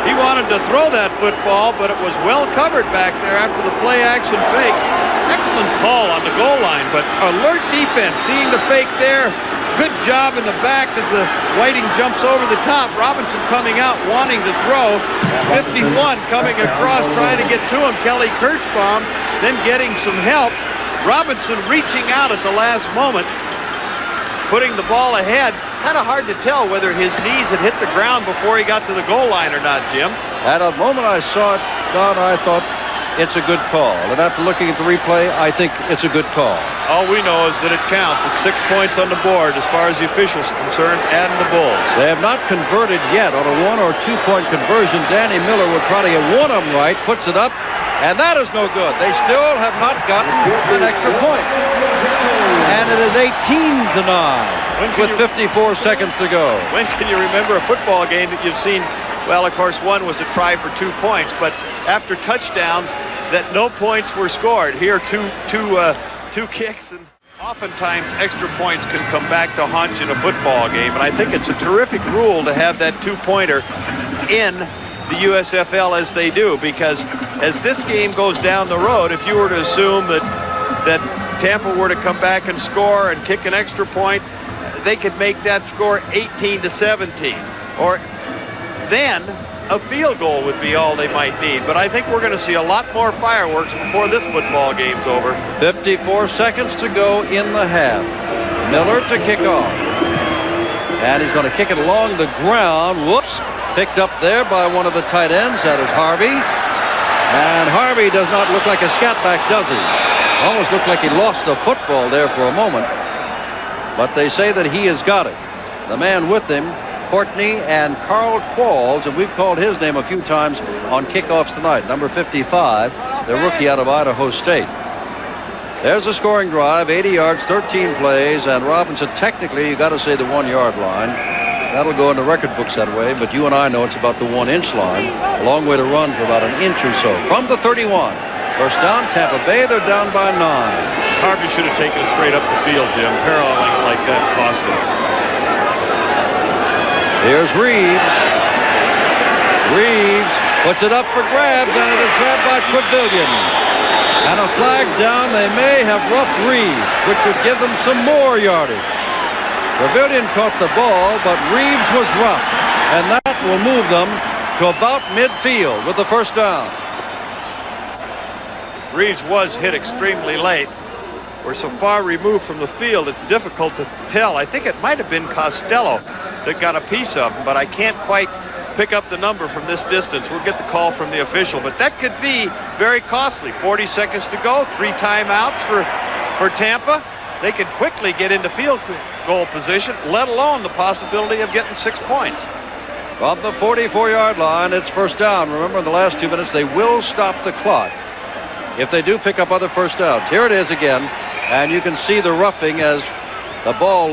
He wanted to throw that football, but it was well covered back there after the play action fake. Excellent call on the goal line, but alert defense, seeing the fake there. Good job in the back as the Whiting jumps over the top. Robinson coming out wanting to throw. 51 coming across trying to get to him. Kelly Kirschbaum then getting some help. Robinson reaching out at the last moment, putting the ball ahead. Kind of hard to tell whether his knees had hit the ground before he got to the goal line or not, Jim. At a moment I saw it, Don, I thought it's a good call. And after looking at the replay, I think it's a good call. All we know is that it counts. It's 6 points on the board as far as the officials are concerned and the Bulls. They have not converted yet on a 1 or 2 point conversion. Danny Miller would try to get one of them right, puts it up, and that is no good. They still have not gotten an extra point. And it is 18-9 with 54 seconds to go. When can you remember a football game that you've seen? Well, of course, one was a try for 2 points, but after touchdowns that no points were scored. Here, two kicks, and oftentimes extra points can come back to haunt you in a football game, and I think it's a terrific rule to have that 2-pointer in the USFL as they do, because as this game goes down the road, if you were to assume that Tampa were to come back and score and kick an extra point, they could make that score 18-17, or then a field goal would be all they might need. But I think we're going to see a lot more fireworks before this football game's over. 54 seconds to go in the half. Miller to kick off. And he's going to kick it along the ground. Whoops. Picked up there by one of the tight ends. That is Harvey. And Harvey does not look like a scat back, does he? Almost looked like he lost the football there for a moment. But they say that he has got it. The man with him, Courtney and Carl Qualls, and we've called his name a few times on kickoffs tonight. Number 55, the rookie out of Idaho State. There's a scoring drive, 80 yards, 13 plays, and Robinson, technically, you got to say the 1-yard line. That'll go in the record books that way, but you and I know it's about the 1-inch line. A long way to run for about an inch or so. From the 31. First down, Tampa Bay, they're down by 9. Harvey should have taken it straight up the field, Jim. Paralleling like that cost him. Here's Reeves. Reeves puts it up for grabs, and it is grabbed by Trevelyan. And a flag down. They may have roughed Reeves, which would give them some more yardage. Trevelyan caught the ball, but Reeves was rough, and that will move them to about midfield with the first down. Reeves was hit extremely late. We're so far removed from the field, it's difficult to tell. I think it might have been Costello that got a piece of him, but I can't quite pick up the number from this distance. We'll get the call from the official, but that could be very costly. 40 seconds to go, 3 timeouts for Tampa. They could quickly get into field goal position, let alone the possibility of getting 6 points. From the 44-yard line, it's first down. Remember, in the last 2 minutes, they will stop the clock if they do pick up other first downs. Here it is again, and you can see the roughing as the ball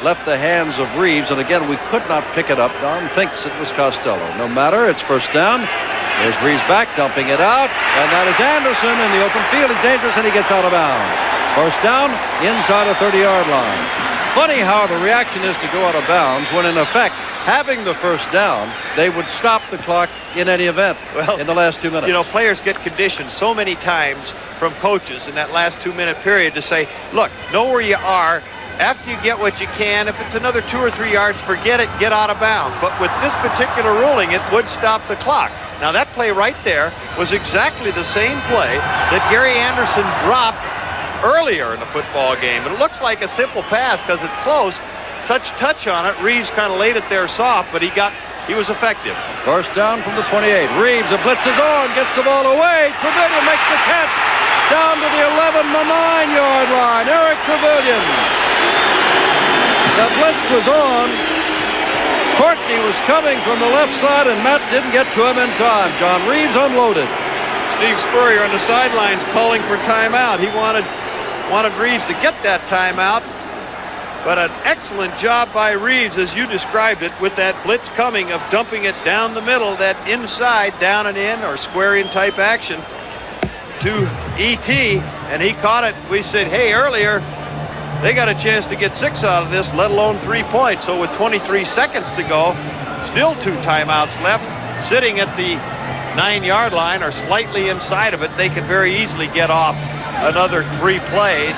left the hands of Reeves, and again, we could not pick it up. Don thinks it was Costello. No matter, it's first down. There's Reeves back, dumping it out, and that is Anderson in the open field. Is dangerous, and he gets out of bounds. First down, inside the 30-yard line. Funny how the reaction is to go out of bounds when, in effect, having the first down, they would stop the clock in any event in the last 2 minutes. You know, players get conditioned so many times from coaches in that last 2-minute period to say, look, know where you are. After you get what you can, if it's another 2 or 3 yards, forget it, get out of bounds. But with this particular ruling, it would stop the clock. Now, that play right there was exactly the same play that Gary Anderson dropped earlier in the football game. And it looks like a simple pass because it's close. Such touch on it. Reeves kind of laid it there soft, but he was effective. First down from the 28. Reeves, the blitz is on, gets the ball away. Trevelyan makes the catch down to the 11, the 9-yard line. Eric Trevelyan. The blitz was on. Courtney was coming from the left side, and Matt didn't get to him in time. John Reeves unloaded. Steve Spurrier on the sidelines calling for timeout. He wanted Reeves to get that timeout. But an excellent job by Reeves, as you described it, with that blitz coming of dumping it down the middle, that inside, down and in, or square in type action to E.T., and he caught it. We said, hey, earlier, they got a chance to get 6 out of this, let alone 3 points. So with 23 seconds to go, still 2 timeouts left, sitting at the 9-yard line or slightly inside of it, they can very easily get off another 3 plays.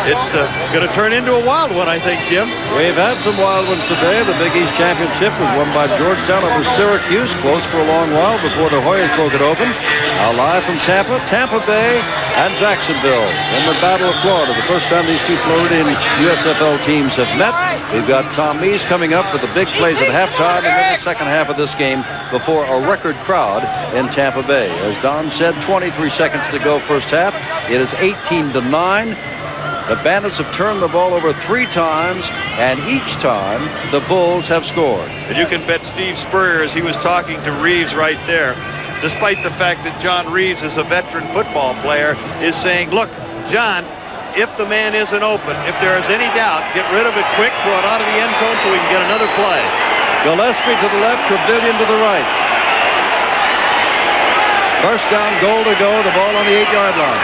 It's going to turn into a wild one, I think, Jim. We've had some wild ones today. The Big East Championship was won by Georgetown over Syracuse, close for a long while before the Hoyas broke it open. Now live from Tampa Bay and Jacksonville in the Battle of Florida. The first time these two Floridian USFL teams have met. We've got Tom Mees coming up with the big plays at halftime and then the second half of this game before a record crowd in Tampa Bay. As Don said, 23 seconds to go first half. It is 18-9. The Bandits have turned the ball over 3 times, and each time the Bulls have scored. And you can bet Steve Spurrier, as he was talking to Reeves right there, despite the fact that John Reeves is a veteran football player, is saying, look, John, if the man isn't open, if there is any doubt, get rid of it quick, throw it out of the end zone so we can get another play. Gillespie to the left, Trevelyan to the right. First down, goal to go, the ball on the 8-yard line.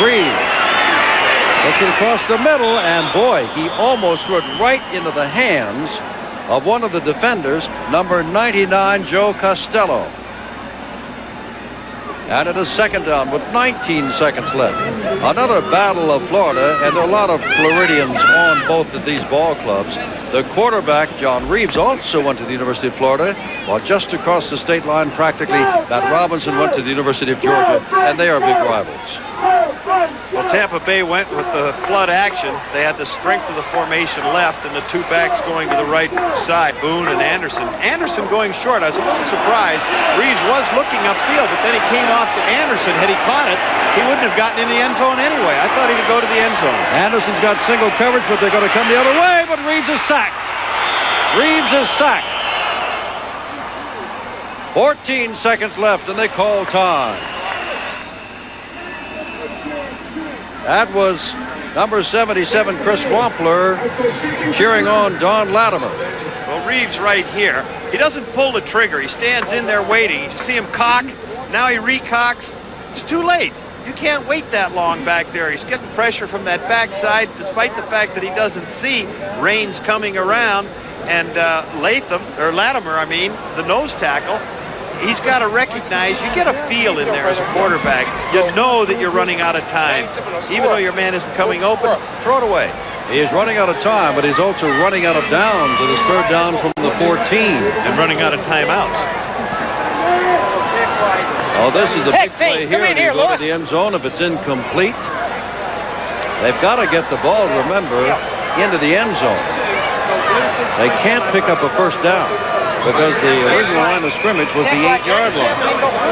Reeves looks it across the middle, and boy, he almost threw it right into the hands of one of the defenders, number 99, Joe Costello. And it is second down with 19 seconds left. Another battle of Florida, and there are a lot of Floridians on both of these ball clubs. The quarterback, John Reeves, also went to the University of Florida, while just across the state line, practically, Matt Robinson went to the University of Georgia, and they are big rivals. Well, Tampa Bay went with the flood action. They had the strength of the formation left and the 2 backs going to the right side, Boone and Anderson. Anderson going short. I was a little surprised. Reeves was looking upfield, but then he came off to Anderson. Had he caught it, he wouldn't have gotten in the end zone anyway. I thought he would go to the end zone. Anderson's got single coverage, but they're going to come the other way, but Reeves is sacked. Reeves is sacked. 14 seconds left, and they call time. That was number 77, Chris Wampler, cheering on Don Latimer. Well, Reeves right here. He doesn't pull the trigger. He stands in there waiting. You see him cock. Now he recocks. It's too late. You can't wait that long back there. He's getting pressure from that backside, despite the fact that he doesn't see Raines coming around. And Latimer, the nose tackle, he's got to recognize, you get a feel in there as a quarterback. You know that you're running out of time. Even though your man isn't coming open, throw it away. He is running out of time, but he's also running out of downs. It is third down from the 14. And running out of timeouts. Oh, this is a big play here. They go to the end zone if it's incomplete. They've got to get the ball, remember, into the end zone. They can't pick up a first down, because the original line of scrimmage was the 8-yard line.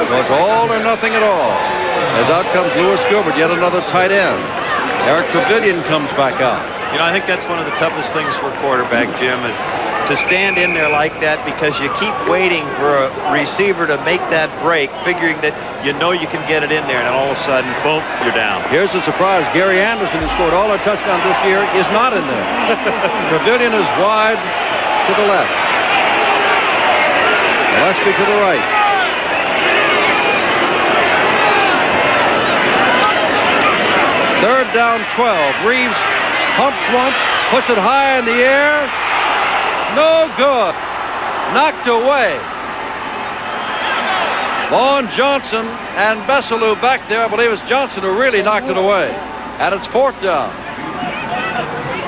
It was all or nothing at all. As out comes Lewis Gilbert, yet another tight end. Eric Trevelyan comes back out. You know, I think that's one of the toughest things for a quarterback, Jim, is to stand in there like that, because you keep waiting for a receiver to make that break, figuring that you know you can get it in there, and all of a sudden, boom, you're down. Here's the surprise. Gary Anderson, who scored all our touchdowns this year, is not in there. Trevelyan is wide to the left. Gillespie to the right. Third down, 12. Reeves pumps once, puts it high in the air. No good. Knocked away. Vaughn Johnson and Bessalou back there. I believe it's Johnson who really knocked it away. And it's fourth down.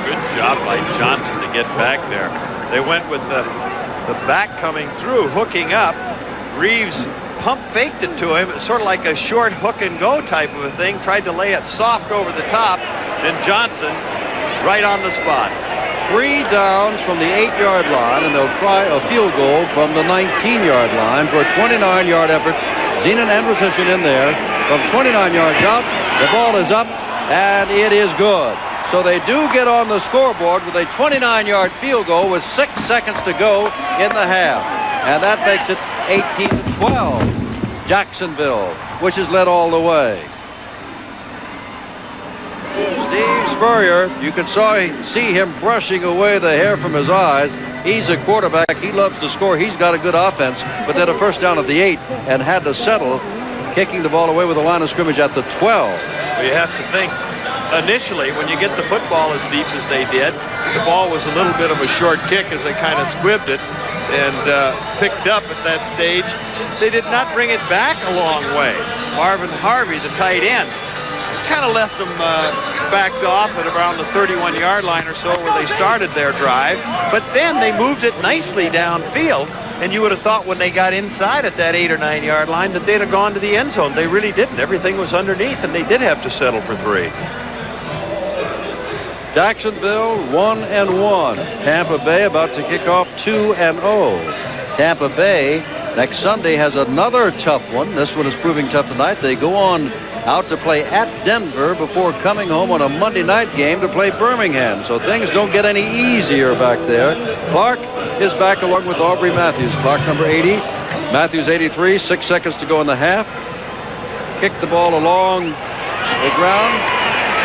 Good job by Johnson to get back there. They went with the back coming through, hooking up. Reeves pump faked it to him. It's sort of like a short hook and go type of a thing. Tried to lay it soft over the top. And Johnson right on the spot. 3 downs from the 8-yard line, and they'll try a field goal from the 19-yard line for a 29-yard effort. Zenon Andrews has been in there from 29 yards out. The ball is up, and it is good. So they do get on the scoreboard with a 29-yard field goal with 6 seconds to go in the half. And that makes it 18-12. Jacksonville, which is led all the way. Steve Spurrier, you could see him brushing away the hair from his eyes. He's a quarterback. He loves to score. He's got a good offense, but then a first down at the 8 and had to settle, kicking the ball away with a line of scrimmage at the 12. Well, you have to think, initially, when you get the football as deep as they did, the ball was a little bit of a short kick as they kind of squibbed it and picked up at that stage. They did not bring it back a long way. Marvin Harvey, the tight end, kind of left them backed off at around the 31-yard line or so where they started their drive. But then they moved it nicely downfield, and you would have thought when they got inside at that 8 or 9-yard line that they'd have gone to the end zone. They really didn't. Everything was underneath, and they did have to settle for 3. Jacksonville 1-1. Tampa Bay about to kick off 2-0. Tampa Bay next Sunday has another tough one. This one is proving tough tonight. They go on out to play at Denver before coming home on a Monday night game to play Birmingham. So things don't get any easier back there. Clark is back along with Aubrey Matthews. Clark number 80. Matthews 83. 6 seconds to go in the half. Kicked the ball along the ground.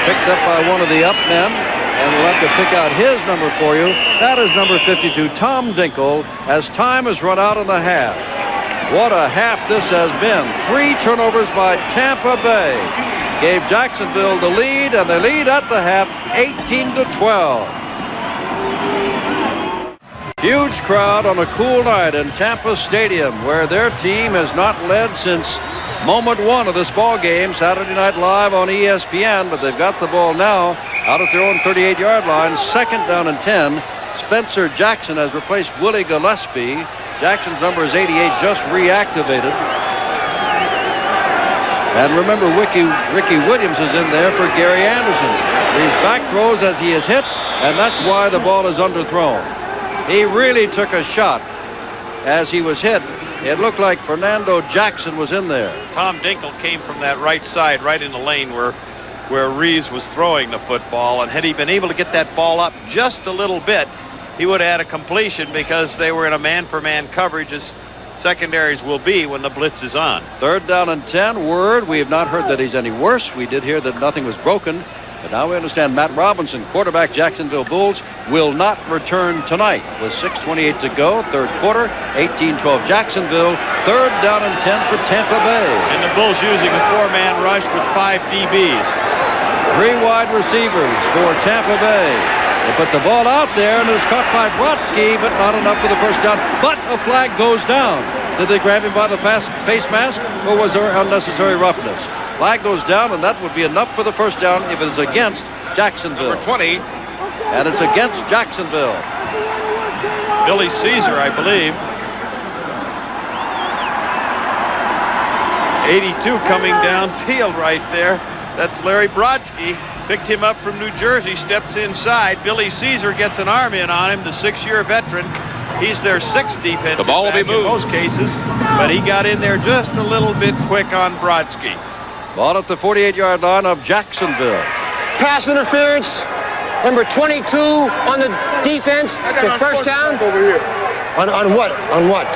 Picked up by one of the up men. And we'll have to pick out his number for you. That is number 52, Tom Dinkle, as time has run out in the half. What a half this has been. 3 turnovers by Tampa Bay gave Jacksonville the lead, and they lead at the half 18-12. Huge crowd on a cool night in Tampa Stadium, where their team has not led since moment 1 of this ball game, Saturday Night Live on ESPN, but they've got the ball now out at their own 38-yard line. 2nd down and 10. Spencer Jackson has replaced Willie Gillespie. Jackson's number is 88, just reactivated. And remember, Ricky Williams is in there for Gary Anderson. These back throws as he is hit, and that's why the ball is underthrown. He really took a shot as he was hit. It looked like Fernando Jackson was in there. Tom Dinkle came from that right side, right in the lane where Reeves was throwing the football, and had he been able to get that ball up just a little bit, he would have had a completion because they were in a man-for-man coverage, as secondaries will be when the blitz is on. 3rd down and 10. Word, we have not heard that he's any worse. We did hear that nothing was broken, but now we understand Matt Robinson, quarterback Jacksonville Bulls, will not return tonight. With 6:28 to go, 3rd quarter, 18-12 Jacksonville. 3rd down and 10 for Tampa Bay. And the Bulls using a 4-man rush with 5 DBs. 3 wide receivers for Tampa Bay. They put the ball out there, and it was caught by Brodsky, but not enough for the first down. But a flag goes down. Did they grab him by the face mask, or was there unnecessary roughness? Flag goes down, and that would be enough for the first down if it is against Jacksonville. Number 20. And it's against Jacksonville. Billy Caesar, I believe. 82 coming downfield right there. That's Larry Brodsky. Picked him up from New Jersey, steps inside. Billy Caesar gets an arm in on him, the 6-year veteran. He's their 6th defensive The ball will be back in moved. most cases, but he got in there just a little bit quick on Brodsky. Ball at the 48-yard line of Jacksonville. Pass interference, number 22 on the defense. It's a first down. Over here. On what? On what?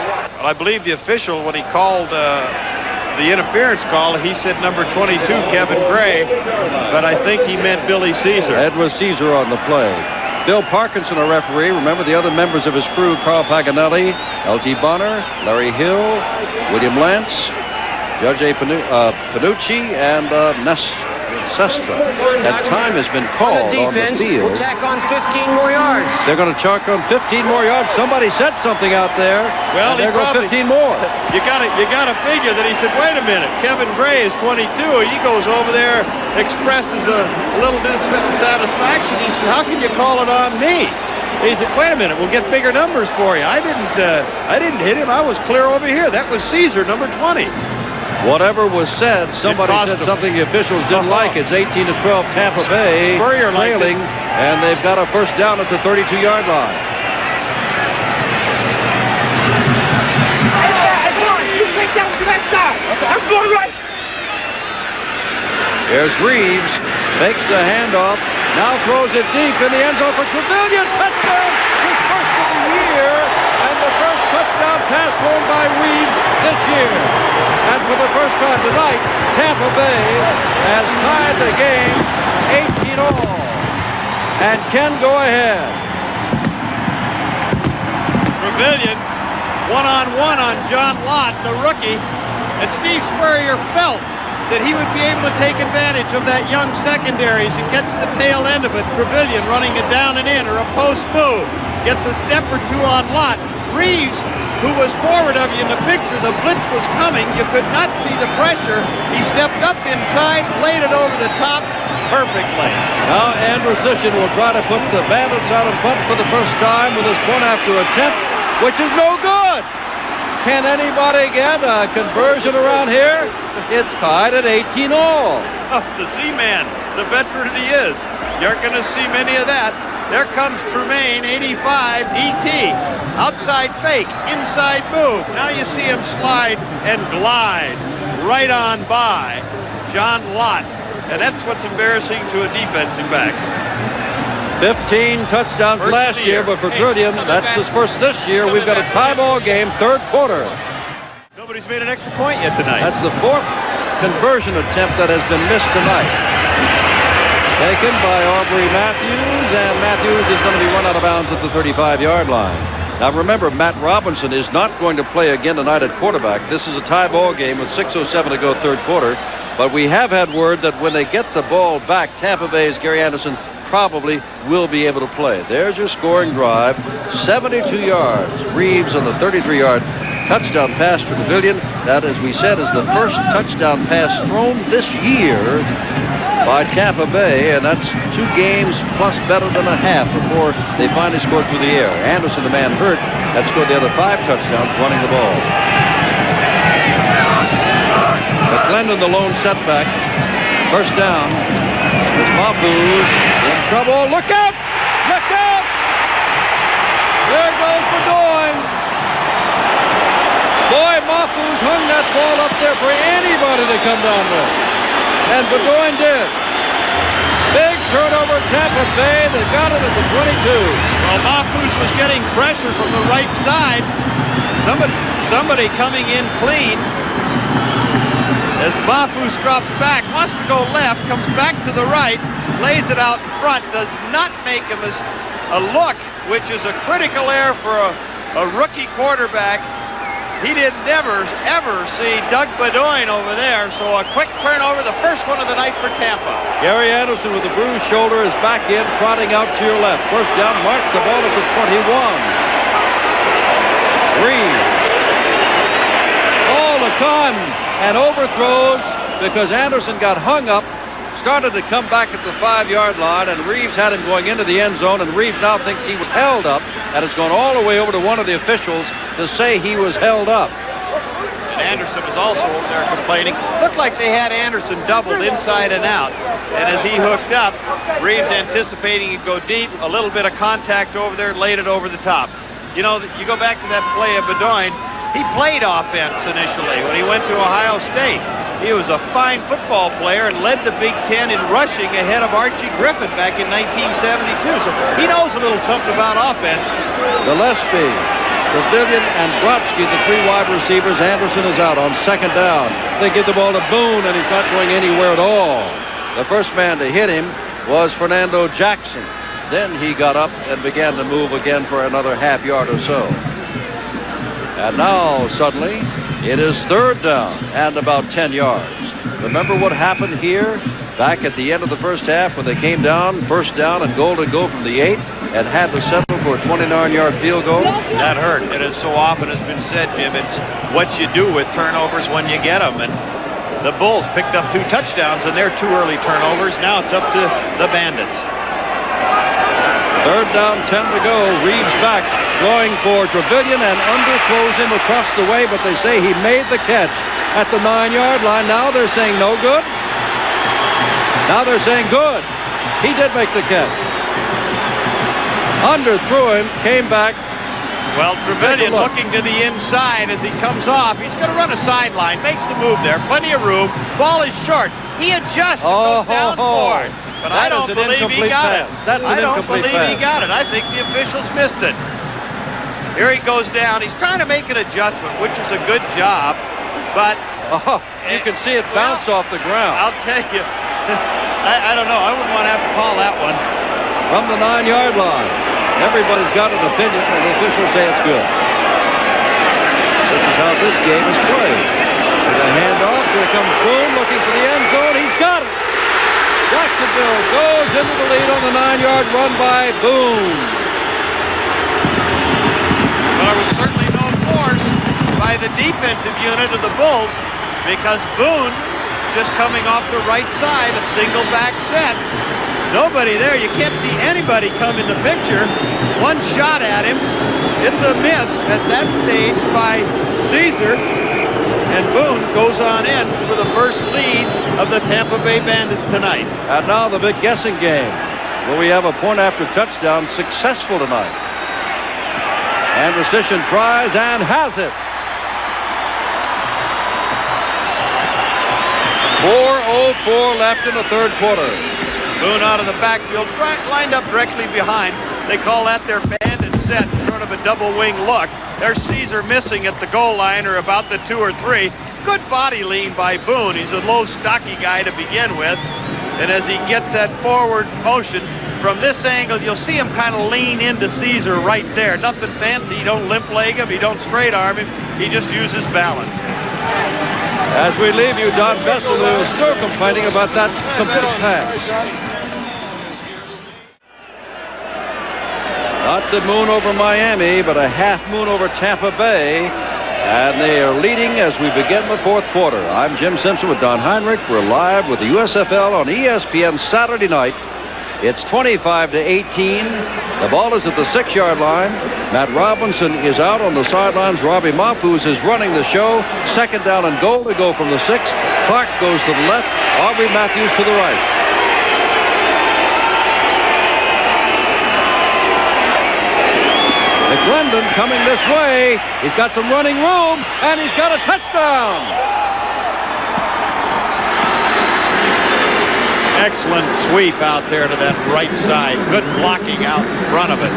Well, I believe the official, when he called the interference call, he said number 22, Kevin Gray, but I think he meant Billy Caesar. That was Caesar on the play. Bill Parkinson, a referee. Remember the other members of his crew: Carl Paganelli, L.T. Bonner, Larry Hill, William Lance, Judge A. Panucci, and Sestra. That time has been called on the field. We'll tack on 15 more yards. They're going to chalk on 15 more yards. Somebody said something out there. Well, there go 15 more. You got to figure that he said, wait a minute, Kevin Gray is 22. He goes over there, expresses a little dissatisfaction. He said, how can you call it on me? He said, wait a minute, we'll get bigger numbers for you. I didn't hit him. I was clear over here. That was Caesar, number 20. Whatever was said, somebody said something the officials didn't like. It's 18-12 Tampa Bay trailing, and they've got a first down at the 32-yard line. Here's Reeves, makes the handoff, now throws it deep in the end zone for Trevilian. Touchdown! His first of the year, and the first touchdown pass thrown by Reeves this year. And for the first time tonight, Tampa Bay has tied the game 18-all. and can go ahead. Trevelyan, one-on-one on John Lott, the rookie. And Steve Spurrier felt that he would be able to take advantage of that young secondary as he gets the tail end of it. Trevelyan running it down and in, or a post move. Gets a step or two on Lott. Reeves, who was forward of you in the picture, the blitz was coming. You could not see the pressure. He stepped up inside, laid it over the top perfectly. Now Anderson will try to put the Bandits out in front for the first time with his point after attempt, which is no good. Can anybody get a conversion around here? It's tied at 18 all. Oh, the Z-Man, the veteran he is. You're going to see many of that. There comes Tremaine, 85, DT. Outside fake, inside move. Now you see him slide and glide right on by John Lott. And that's what's embarrassing to a defensive back. 15 touchdowns First last year, but for Grudem, that's his first this year. We've got a tie ball game, third quarter. Nobody's made an extra point yet tonight. That's the fourth conversion attempt that has been missed tonight. Taken by Aubrey Matthews, and Matthews is going to be run out of bounds at the 35-yard line. Now remember, Matt Robinson is not going to play again tonight at quarterback. This is a tie ball game with 6:07 to go third quarter. But we have had word that when they get the ball back, Tampa Bay's Gary Anderson probably will be able to play. There's your scoring drive. 72 yards. Reeves on the 33-yard touchdown pass for Trevelyan. That, as we said, is the first touchdown pass thrown this year by Tampa Bay, and that's 2 games plus better than a half before they finally scored through the air. Anderson, the man hurt, had scored the other 5 touchdowns running the ball. McClendon, the lone setback. First down. There's Mahfouz in trouble. Look out! Look out! There goes Bedoin. Boy, Mahfouz hung that ball up there for anybody to come down with. And Bedoin did. Big turnover, Tampa Bay. They got it at the 22. Well, Mahfouz was getting pressure from the right side. Somebody coming in clean. As Mahfouz drops back, wants to go left, comes back to the right, lays it out in front, does not make a look, which is a critical error for a rookie quarterback. He did never, ever see Doug Bedoin over there, so a quick turnover, the first one of the night for Tampa. Gary Anderson with the bruised shoulder is back in, trotting out to your left. First down, marks the ball at the 21. Reeves. All the time, and overthrows because Anderson got hung up, started to come back at the 5-yard line, and Reeves had him going into the end zone, and Reeves now thinks he was held up, and has gone all the way over to one of the officials to say he was held up. And Anderson was also over there complaining. Looked like they had Anderson doubled inside and out, and as he hooked up, Reeves anticipating he'd go deep, a little bit of contact over there, laid it over the top. You know, you go back to that play of Bedoin. He played offense initially when he went to Ohio State. He was a fine football player and led the Big Ten in rushing ahead of Archie Griffin back in 1972. So he knows a little something about offense. Gillespie, Trevelyan, and Brodsky, the 3 wide receivers. Anderson is out on second down. They give the ball to Boone, and he's not going anywhere at all. The first man to hit him was Fernando Jackson. Then he got up and began to move again for another half yard or so. And now, suddenly, it is third down and about 10 yards. Remember what happened here back at the end of the first half when they came down, first down and goal to go from the 8 and had to settle for a 29-yard field goal? That hurt. It is so often has been said, Jim, it's what you do with turnovers when you get them. And the Bulls picked up 2 touchdowns in their 2 early turnovers. Now it's up to the Bandits. Third down, 10 to go. Reeves back, going for Trevelyan, and underthrows him across the way, but they say he made the catch at the 9-yard line. Now they're saying no good. Now they're saying good. He did make the catch. Underthrew him, came back. Well, Trevelyan looking to the inside as he comes off. He's going to run a sideline, makes the move there. Plenty of room. Ball is short. He adjusts and goes down for it. But I don't believe he got it. I don't believe he got it. I think the officials missed it. Here he goes down. He's trying to make an adjustment, which is a good job. But you can see it bounce off the ground. I'll tell you, I don't know. I wouldn't want to have to call that one. from the 9-yard line. Everybody's got an opinion, and the officials say it's good. This is how this game is played. With a handoff, here comes Boone looking for the end zone. He's got it. Jacksonville goes into the lead on the 9-yard run by Boone. Well, it was certainly no force by the defensive unit of the Bulls because Boone just coming off the right side, a single back set. Nobody there. You can't see anybody come in the picture. One shot at him. It's a miss at that stage by Caesar. And Boone goes on in for the first lead of the Tampa Bay Bandits tonight. And now the big guessing game. Will we have a point after touchdown successful tonight? Anderson tries and has it. 4:04 left in the third quarter. Boone out of the backfield, lined up directly behind. They call that their bandit set, sort of a double wing look. There's Caesar missing at the goal line or about the 2 or 3. Good body lean by Boone. He's a low, stocky guy to begin with. And as he gets that forward motion, from this angle, you'll see him kind of lean into Caesar right there. Nothing fancy. You don't limp leg him. You don't straight arm him. He just uses balance. As we leave you, Don Vesselou is still complaining about that complete pass. Not the moon over Miami, but a half moon over Tampa Bay. And they are leading as we begin the fourth quarter. I'm Jim Simpson with Don Heinrich. We're live with the USFL on ESPN Saturday night. It's 25-18. The ball is at the 6-yard line. Matt Robinson is out on the sidelines. Robbie Mahfouz is running the show. Second down and goal to go from the 6. Clark goes to the left. Aubrey Matthews to the right. McClendon coming this way. He's got some running room, and he's got a touchdown. Excellent sweep out there to that right side. Good blocking out in front of it.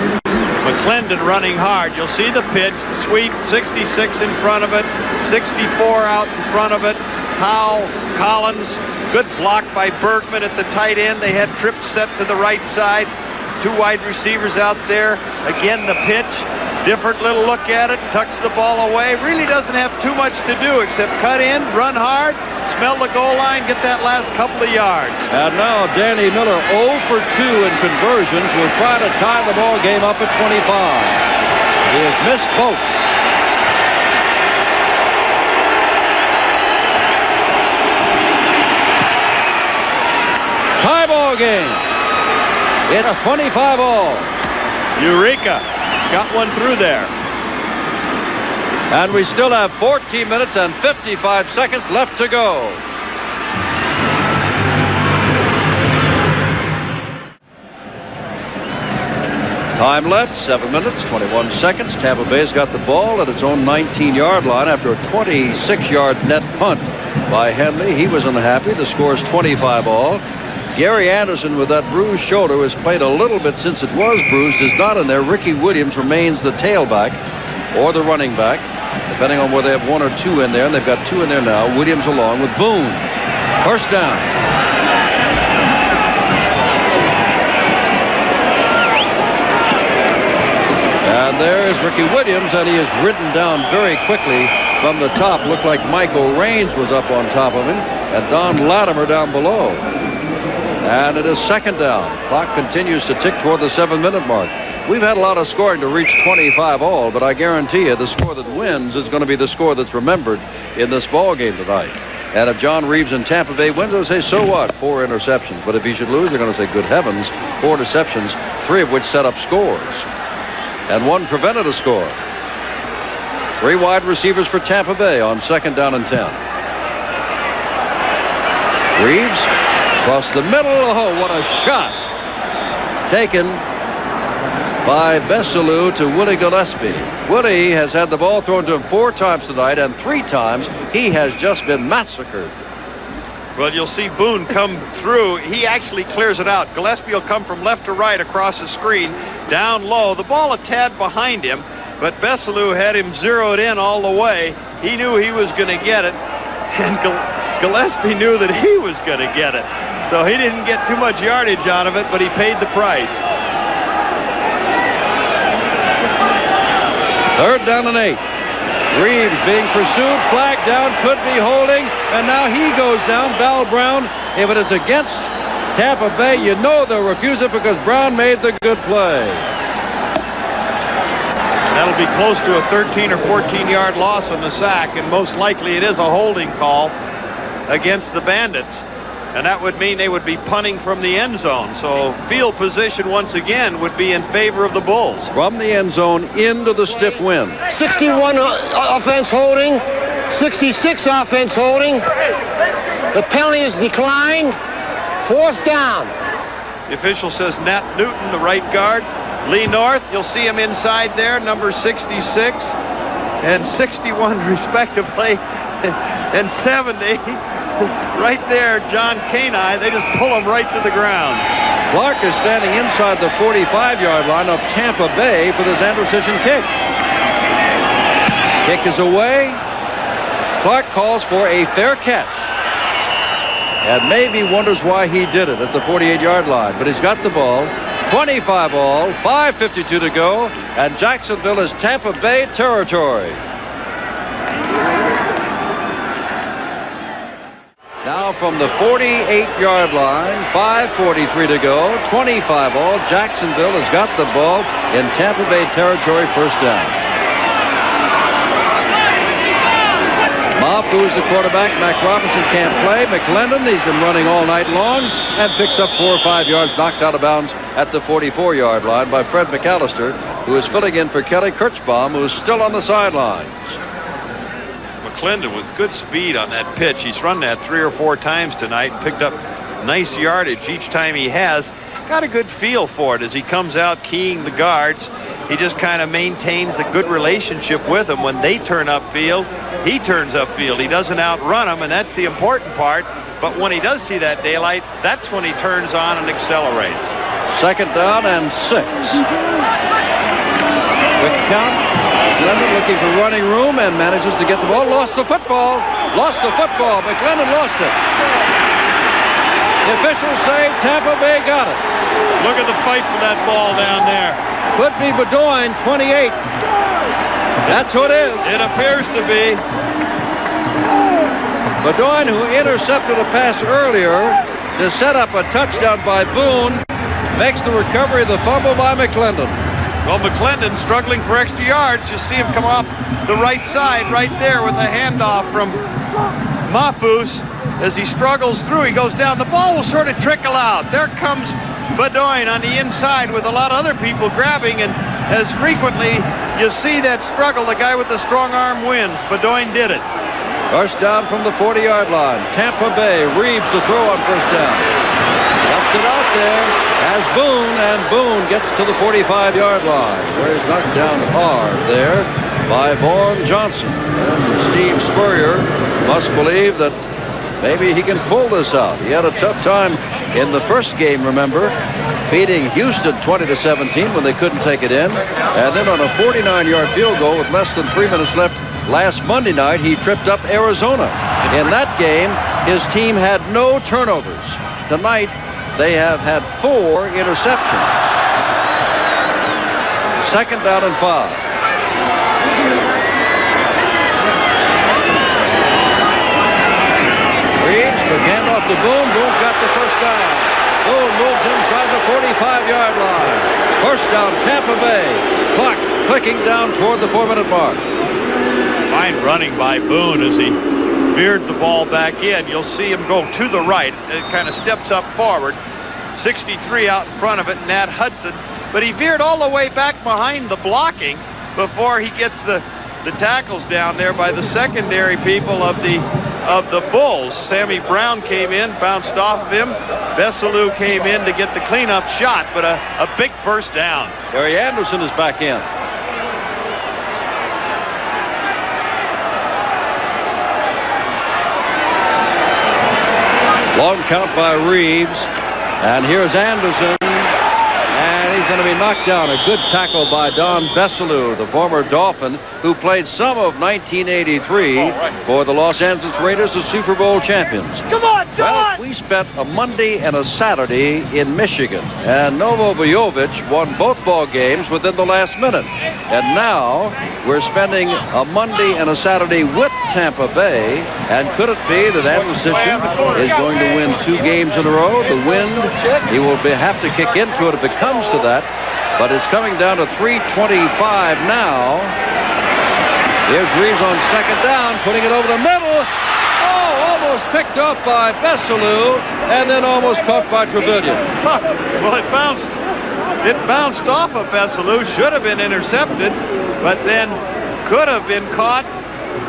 McClendon running hard. You'll see the pitch. Sweep, 66 in front of it. 64 out in front of it. Powell, Collins. Good block by Bergman at the tight end. They had trips set to the right side. 2 wide receivers out there. Again, the pitch. Different little look at it. Tucks the ball away. Really doesn't have too much to do except cut in, run hard, smell the goal line, get that last couple of yards. And now Danny Miller 0 for 2 in conversions will try to tie the ball game up at 25. He has missed both. Tie ball game. It's 25 all. Eureka. Got one through there. And we still have 14 minutes and 55 seconds left to go. Time left, 7 minutes, 21 seconds. Tampa Bay's got the ball at its own 19-yard line after a 26-yard net punt by Henley. He was unhappy. The score is 25 all. Gary Anderson, with that bruised shoulder, has played a little bit since it was bruised, is not in there. Ricky Williams remains the tailback or the running back, depending on whether they have 1 or 2 in there, and they've got 2 in there now. Williams along with Boone. First down. And there is Ricky Williams, and he is ridden down very quickly from the top. Looked like Michael Raines was up on top of him, and Don Latimer down below. And it is second down. Clock continues to tick toward the 7-minute mark. We've had a lot of scoring to reach 25 all, but I guarantee you the score that wins is going to be the score that's remembered in this ball game tonight. And if John Reeves in Tampa Bay wins, they'll say, so what? 4 interceptions. But if he should lose, they're going to say, good heavens, 4 interceptions, 3 of which set up scores. And 1 prevented a score. 3 wide receivers for Tampa Bay on second down and 10. Reeves across the middle. Oh, what a shot. Taken by Vesselou to Willie Gillespie. Willie has had the ball thrown to him 4 times tonight, and 3 times he has just been massacred. Well, you'll see Boone come through. He actually clears it out. Gillespie will come from left to right across the screen, down low. The ball a tad behind him, but Vesselou had him zeroed in all the way. He knew he was going to get it, and Gillespie knew that he was going to get it. So he didn't get too much yardage out of it, but he paid the price. Third down and 8. Reeves being pursued, flag down, could be holding, and now he goes down. Val Brown, if it is against Tampa Bay, you know they'll refuse it because Brown made the good play. That'll be close to a 13 or 14-yard loss on the sack, and most likely it is a holding call against the Bandits. And that would mean they would be punting from the end zone. So field position once again would be in favor of the Bulls. From the end zone into the stiff wind. 61 offense holding, 66 offense holding. The penalty is declined. Fourth down. The official says Nat Newton, the right guard. Lee North, you'll see him inside there, number 66 and 61 respectively, and 70. Right there, John Canine, they just pull him right to the ground. Clark is standing inside the 45-yard line of Tampa Bay for this Anderson kick. Kick is away. Clark calls for a fair catch. And maybe wonders why he did it at the 48-yard line. But he's got the ball. 25 all, 5:52 to go, and Jacksonville is Tampa Bay territory. Now from the 48-yard line, 5:43 to go, 25 all. Jacksonville has got the ball in Tampa Bay territory, first down. Mafu is the quarterback. Mac Robinson can't play. McClendon, he's been running all night long and picks up 4 or 5 yards, knocked out of bounds at the 44-yard line by Fred McAllister, who is filling in for Kelly Kirchbaum, who is still on the sidelines. McClendon with good speed on that pitch. He's run that 3 or 4 times tonight and picked up nice yardage each time he has. Got a good feel for it as he comes out keying the guards. He just kind of maintains a good relationship with them. When they turn upfield, he turns upfield. He doesn't outrun them, and that's the important part. But when he does see that daylight, that's when he turns on and accelerates. Second down and 6. Quick count. McClendon looking for running room and manages to get the ball. Lost the football. McClendon lost it. The officials say Tampa Bay got it. Look at the fight for that ball down there. Could be Bedoin, 28. That's who it is. It appears to be. Bedoin, who intercepted a pass earlier to set up a touchdown by Boone, makes the recovery of the fumble by McClendon. Well, McClendon struggling for extra yards. You see him come off the right side right there with a handoff from Mafus. As he struggles through, he goes down. The ball will sort of trickle out. There comes Bedoin on the inside with a lot of other people grabbing, and as frequently you see that struggle, the guy with the strong arm wins. Bedoin did it. First down from the 40-yard line. Tampa Bay. Reeves to throw on first down. Left it out there as Boone, and Boone gets to the 45-yard line, where he's knocked down hard there by Vaughn Johnson. And Steve Spurrier must believe that maybe he can pull this out. He had a tough time in the first game, remember, beating Houston 20-17 when they couldn't take it in. And then on a 49-yard field goal with less than 3 minutes left last Monday night, he tripped up Arizona. In that game, his team had no turnovers. Tonight, they have had 4 interceptions. Second down and 5. Reeves, the handoff to Boone. Boone got the first down. Boone moves inside the 45-yard line. First down, Tampa Bay. Clock clicking down toward the 4-minute mark. Fine running by Boone as he veered the ball back in. You'll see him go to the right. It kind of steps up forward. 63 out in front of it, Nat Hudson. But he veered all the way back behind the blocking before he gets the tackles down there by the secondary people of the Bulls. Sammy Brown came in, bounced off of him. Veselu came in to get the cleanup shot, but a big first down. Gary Anderson is back in. Long count by Reeves. And here's Anderson. And he he's going to be knocked down. A good tackle by Don Besselou, the former Dolphin, who played some of 1983 for the Los Angeles Raiders, the Super Bowl champions. Come on, Well, we spent a Monday and a Saturday in Michigan, and Novo Vujovic won both ball games within the last minute. And now we're spending a Monday and a Saturday with Tampa Bay. And could it be that Anderson is going to win 2 games in a row? The wind, he will have to kick into it if it comes to that. But it's coming down to 3:25 now. Here's Reeves on second down, putting it over the middle. Oh, almost picked up by Besselou, and then almost caught by Trevelyan. Well, it bounced off of Besselou, should have been intercepted, but then could have been caught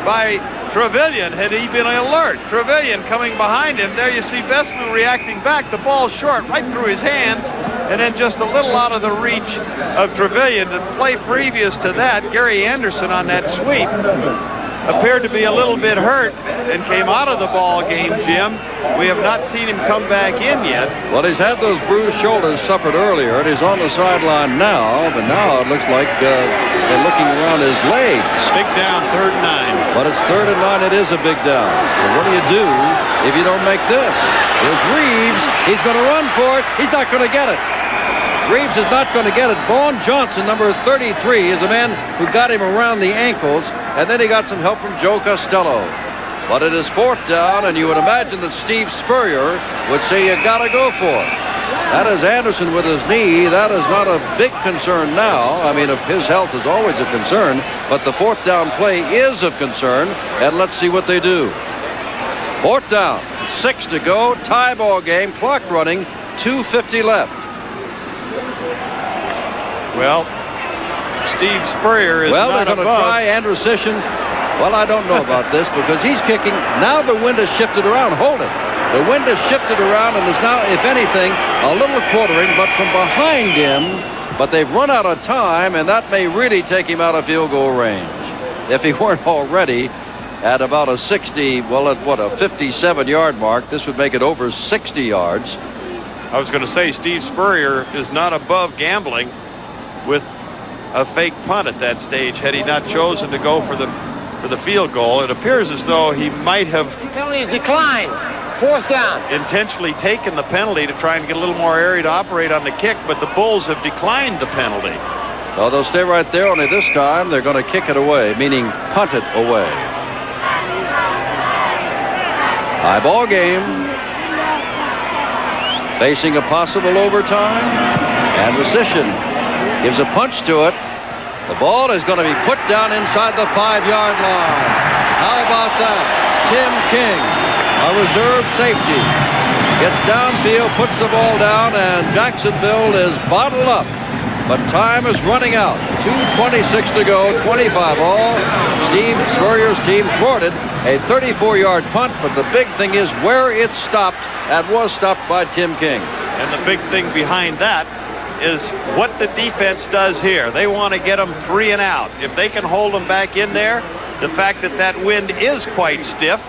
by Trevelyan had he been alert. Trevelyan coming behind him. There you see Besselou reacting back. The ball short, right through his hands, and then just a little out of the reach of Trevelyan. The play previous to that, Gary Anderson on that sweep appeared to be a little bit hurt and came out of the ball game, Jim. We have not seen him come back in yet. Well, he's had those bruised shoulders suffered earlier, and he's on the sideline now, but now it looks like they're looking around his legs. Big down, 3rd and 9. But it's 3rd and 9. It is a big down. So what do you do if you don't make this? Here's Reeves. He's going to run for it. He's not going to get it. Reeves is not going to get it. Vaughn Johnson, number 33, is a man who got him around the ankles, and then he got some help from Joe Costello. But it is 4th down, and you would imagine that Steve Spurrier would say you got to go for it. That is Anderson with his knee. That is not a big concern now. I mean, his health is always a concern, but the 4th down play is of concern, and let's see what they do. 4th down, 6 to go, tie ball game, clock running, 2:50 left. Well, Steve Spurrier is well, not they're going to above. try Andrusician. Well, I don't know about this because he's kicking. Now the wind has shifted around. Hold it. The wind has shifted around and is now, if anything, a little quartering, but from behind him. But they've run out of time, and that may really take him out of field goal range. If he weren't already at about a 60, well, at what, a 57-yard mark, this would make it over 60 yards. I was going to say Steve Spurrier is not above gambling with a fake punt at that stage had he not chosen to go for the field goal. It appears as though he might have Penalty is declined. 4th down. intentionally taken the penalty to try and get a little more area to operate on the kick, but the Bulls have declined the penalty. Well, they'll stay right there, only this time they're going to kick it away, meaning punt it away. High ball game. Facing a possible overtime. And Andrusician gives a punch to it. The ball is going to be put down inside the 5-yard line. How about that? Tim King, a reserve safety, gets downfield, puts the ball down, and Jacksonville is bottled up. But time is running out. 2:26 to go, 25 all. Steve Spurrier's team thwarted a 34-yard punt, but the big thing is where it stopped and was stopped by Tim King. And the big thing behind that is what the defense does here. They want to get them 3 and out. If they can hold them back in there, the fact that that wind is quite stiff,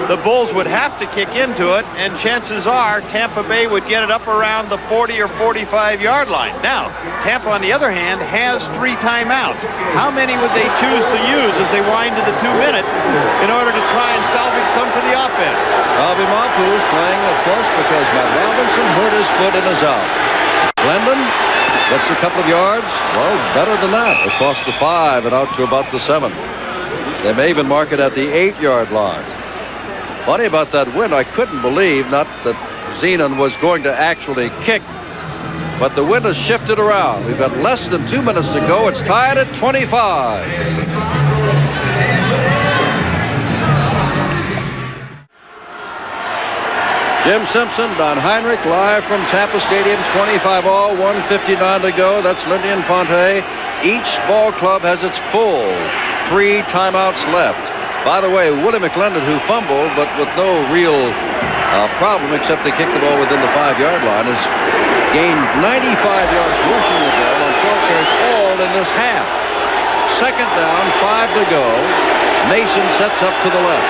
the Bulls would have to kick into it, and chances are Tampa Bay would get it up around the 40 or 45-yard line. Now, Tampa, on the other hand, has 3 timeouts. How many would they choose to use as they wind to the 2-minute in order to try and salvage some for the offense? Bobby Mapu is playing, of course, because Matt Robinson hurt his foot and is out. Glendon gets a couple of yards. Well, better than that. Across the 5 and out to about the 7. They may even mark it at the 8-yard line. Funny about that wind, I couldn't believe not that Zenon was going to actually kick, but the wind has shifted around. We've got less than 2 minutes to go. It's tied at 25. Jim Simpson, Don Heinrich, live from Tampa Stadium, 25 all, 1:59 to go. That's Lindy Infante. Each ball club has its full 3 timeouts left. By the way, Willie McClendon, who fumbled, but with no real problem except they kicked the ball within the 5-yard line, has gained 95 yards rushing the ball on 12 carries all in this half. 2nd down, 5 to go. Mason sets up to the left.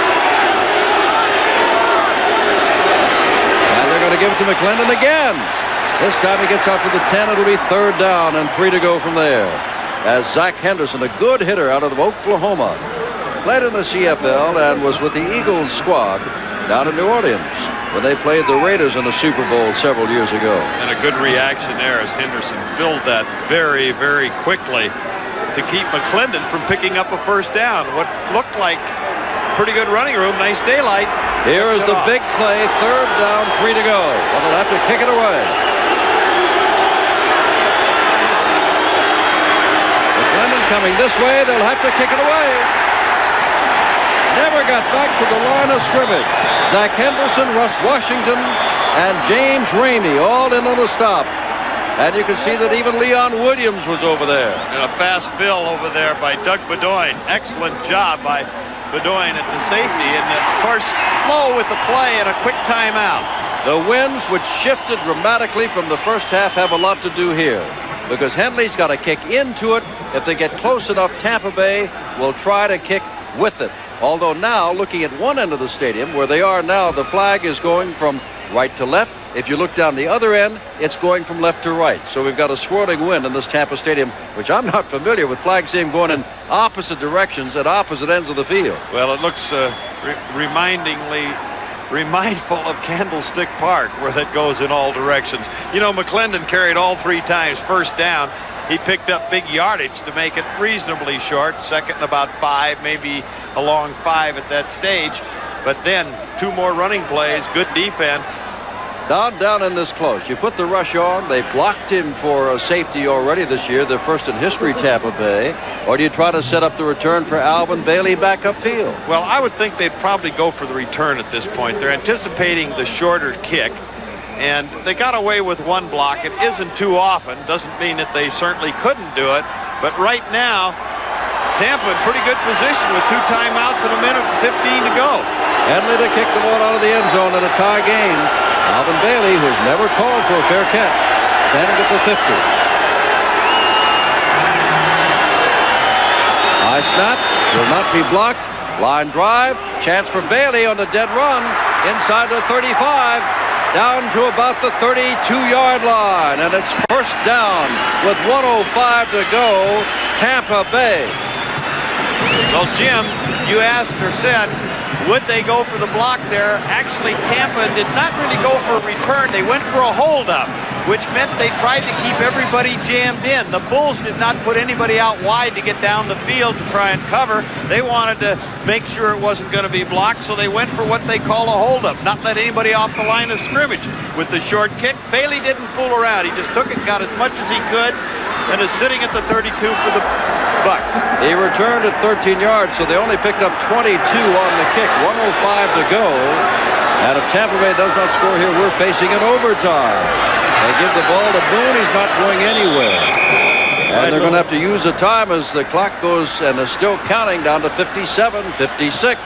And they're going to give it to McClendon again. This time he gets out to the 10. It'll be 3rd down and 3 to go from there. As Zach Henderson, a good hitter out of Oklahoma, played in the CFL and was with the Eagles squad down in New Orleans when they played the Raiders in the Super Bowl several years ago. And a good reaction there as Henderson filled that very, very quickly to keep McClendon from picking up a 1st down. What looked like pretty good running room, nice daylight. Here is the big play, 3rd down, 3 to go. Well, they'll have to kick it away. McClendon coming this way, they'll have to kick it away. Never got back to the line of scrimmage. Zach Henderson, Russ Washington, and James Ramey all in on the stop. And you can see that even Leon Williams was over there. And a fast fill over there by Doug Bedoin. Excellent job by Bedoin at the safety. And, of course, Flo with the play and a quick timeout. The winds, which shifted dramatically from the first half, have a lot to do here. Because Henley's got to kick into it. If they get close enough, Tampa Bay will try to kick with it. Although now, looking at one end of the stadium, where they are now, the flag is going from right to left. If you look down the other end, it's going from left to right. So we've got a swirling wind in this Tampa Stadium, which I'm not familiar with flags seem going in opposite directions at opposite ends of the field. Well, it looks remindful of Candlestick Park, where that goes in all directions. You know, McClendon carried all 3 times 1st down. He picked up big yardage to make it reasonably short. 2nd and about 5, maybe a long 5 at that stage. But then 2 more running plays, good defense. Down in this close. You put the rush on. They blocked him for a safety already this year, their first in history, Tampa Bay. Or do you try to set up the return for Alvin Bailey back upfield? Well, I would think they'd probably go for the return at this point. They're anticipating the shorter kick. And they got away with 1 block. It isn't too often. Doesn't mean that they certainly couldn't do it. But right now, Tampa in pretty good position with 2 timeouts and 1:15 to go. Henley to kick the ball out of the end zone in a tie game. Alvin Bailey, who's never called for a fair catch, standing at the 50. High snap, will not be blocked. Line drive, chance for Bailey on the dead run, inside the 35, down to about the 32-yard line, and it's 1st down with 1:05 to go, Tampa Bay. Well, Jim, you asked or said, would they go for the block there? Actually, Tampa did not really go for a return. They went for a holdup, which meant they tried to keep everybody jammed in. The Bulls did not put anybody out wide to get down the field to try and cover. They wanted to make sure it wasn't going to be blocked, so they went for what they call a holdup, not let anybody off the line of scrimmage. With the short kick, Bailey didn't fool around. He just took it, got as much as he could, and is sitting at the 32 for the Bucks. He returned at 13 yards, so they only picked up 22 on the kick. 1:05 to go. And if Tampa Bay does not score here, we're facing an overtime. They give the ball to Boone. He's not going anywhere. And they're going to have to use the time as the clock goes and is still counting down to 57, 56,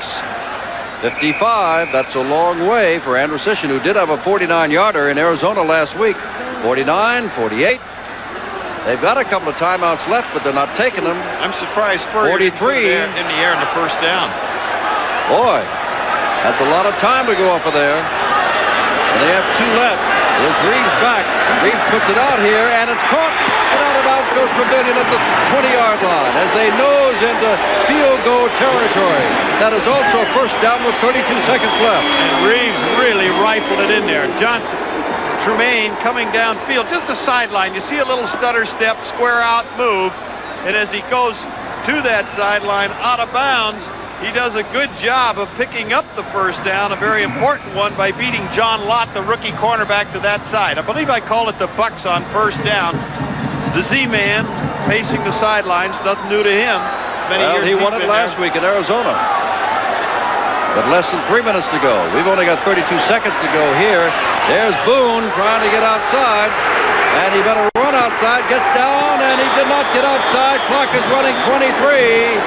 55. That's a long way for Andrew Sisson, who did have a 49-yarder in Arizona last week. 49, 48. They've got a couple of timeouts left, but they're not taking them. I'm surprised Spurrier 43 in the air in the 1st down. Boy, that's a lot of time to go off of there. And they have 2 left. There's Reeves back. Reeves puts it out here, and it's caught. And out of bounds goes Pavilion at the 20-yard line as they nose into field goal territory. That is also 1st down with 32 seconds left. And Reeves really rifled it in there. Johnson. Tremaine coming downfield, just a sideline. You see a little stutter step, square out move, and as he goes to that sideline out of bounds, he does a good job of picking up the 1st down, a very important one, by beating John Lott, the rookie cornerback, to that side. I believe I call it the Bucks on 1st down. The Z-Man pacing the sidelines, nothing new to him. Well, he won it last week in Arizona. But less than 3 minutes to go. We've only got 32 seconds to go here. There's Boone trying to get outside. And he better run outside, gets down, and he did not get outside. Clock is running 23.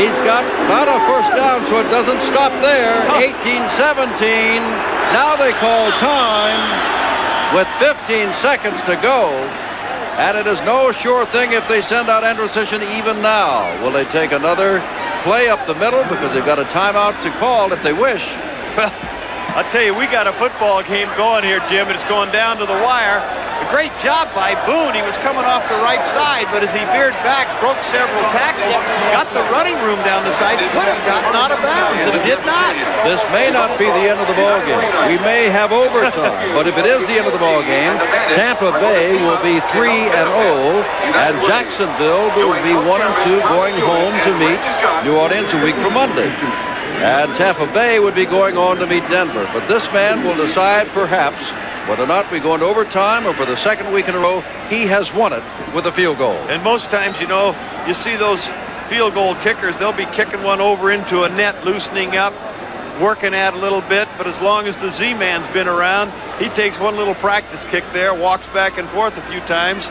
He's got not a 1st down, so it doesn't stop there. 18-17. Now they call time with 15 seconds to go. And it is no sure thing if they send out Andrew Sisson even now. Will they take another play up the middle because they've got a timeout to call if they wish? Well, I'll tell you, we got a football game going here, Jim, and it's going down to the wire. A great job by Boone. He was coming off the right side, but as he veered back, broke several tackles, got the running room down the side. He could have gotten out of bounds, and he did not. This may not be the end of the ball game. We may have overtime, but if it is the end of the ball game, Tampa Bay will be 3-0, and Jacksonville will be 1-2 going home to meet New Orleans a week from Monday. And Tampa Bay would be going on to meet Denver. But this man will decide perhaps whether or not we go into overtime, or for the second week in a row, he has won it with a field goal. And most times, you know, you see those field goal kickers, they'll be kicking one over into a net, loosening up, working at a little bit. But as long as the Z-man's been around, he takes one little practice kick there, walks back and forth a few times.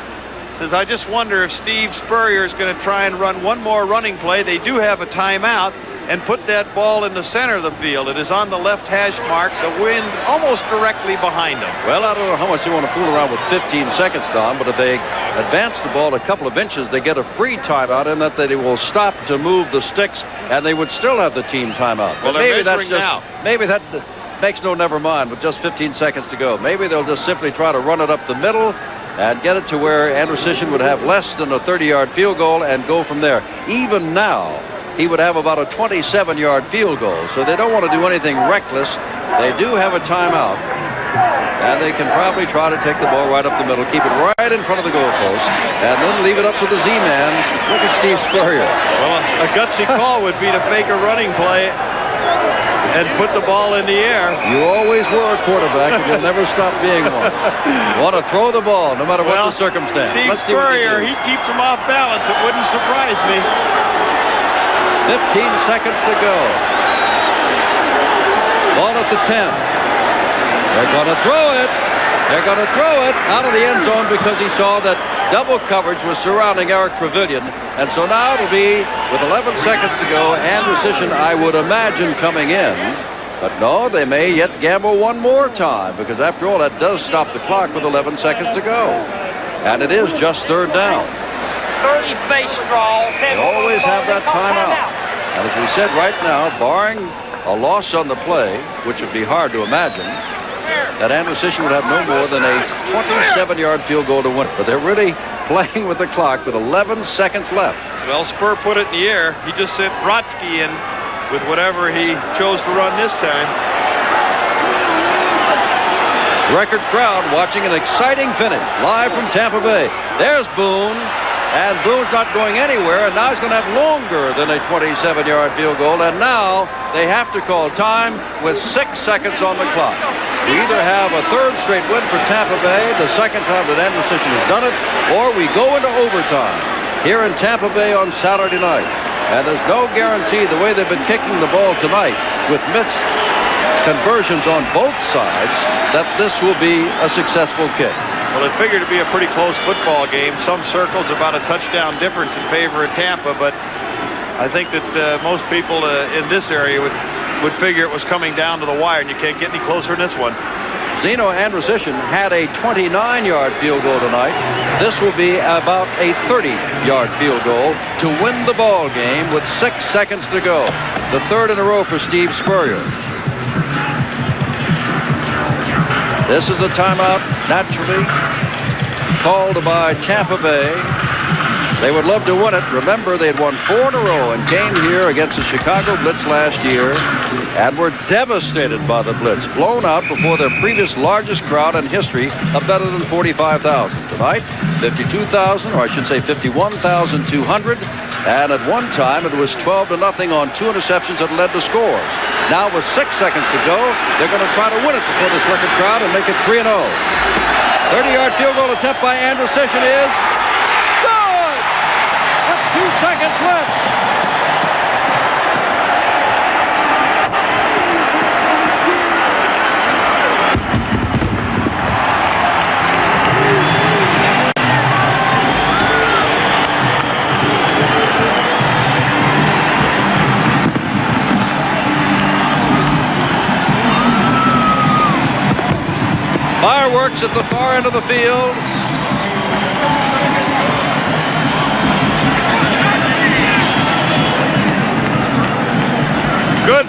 Says, I just wonder if Steve Spurrier is going to try and run one more running play. They do have a timeout, and put that ball in the center of the field. It is on the left hash mark, the wind almost directly behind them. Well, I don't know how much they want to fool around with 15 seconds, Don, but if they advance the ball a couple of inches, they get a free timeout in that they will stop to move the sticks, and they would still have the team timeout. Well, but maybe that's just, now. Maybe that makes no never mind with just 15 seconds to go. Maybe they'll just simply try to run it up the middle and get it to where Andrusician would have less than a 30-yard field goal and go from there. Even now, he would have about a 27-yard field goal. So they don't want to do anything reckless. They do have a timeout. And they can probably try to take the ball right up the middle, keep it right in front of the goalpost, and then leave it up to the Z-man. Look at Steve Spurrier. Well, a gutsy call would be to fake a running play and put the ball in the air. You always were a quarterback, and you'll never stop being one. You want to throw the ball, no matter what the circumstance. Steve Spurrier, he keeps him off balance. It wouldn't surprise me. 15 seconds to go. Ball at the 10. They're going to throw it. They're going to throw it out of the end zone because he saw that double coverage was surrounding Eric Pavilion. And so now it'll be, with 11 seconds to go, Andrusician, I would imagine, coming in. But no, they may yet gamble one more time, because after all, that does stop the clock with 11 seconds to go. And it is just third down. 30 face draw. They always have that timeout. And as we said right now, barring a loss on the play, which would be hard to imagine, that Andrusician would have no more than a 27-yard field goal to win. But they're really playing with the clock with 11 seconds left. Well, Spur put it in the air. He just sent Brodsky in with whatever he chose to run this time. Record crowd watching an exciting finish live from Tampa Bay. There's Boone. And Boone's not going anywhere, and now he's going to have longer than a 27-yard field goal. And now they have to call time with 6 seconds on the clock. We either have a third straight win for Tampa Bay, the second time that Andrusician has done it, or we go into overtime here in Tampa Bay on Saturday night. And there's no guarantee, the way they've been kicking the ball tonight with missed conversions on both sides, that this will be a successful kick. Well, it figured to be a pretty close football game. Some circles about a touchdown difference in favor of Tampa, but I think that most people in this area would figure it was coming down to the wire, and you can't get any closer than this one. Zeno Andrusician had a 29-yard field goal tonight. This will be about a 30-yard field goal to win the ball game with 6 seconds to go. The third in a row for Steve Spurrier. This is a timeout, naturally, called by Tampa Bay. They would love to win it. Remember, they had won 4 in a row and came here against the Chicago Blitz last year and were devastated by the Blitz, blown out before their previous largest crowd in history of better than 45,000. Tonight, 52,000, or I should say 51,200. And at one time, it was 12-0 on 2 interceptions that led to scores. Now, with 6 seconds to go, they're going to try to win it before this record crowd and make it 3-0. 30-yard field goal attempt by Andrusician is good! With 2 seconds left. Fireworks at the far end of the field. Good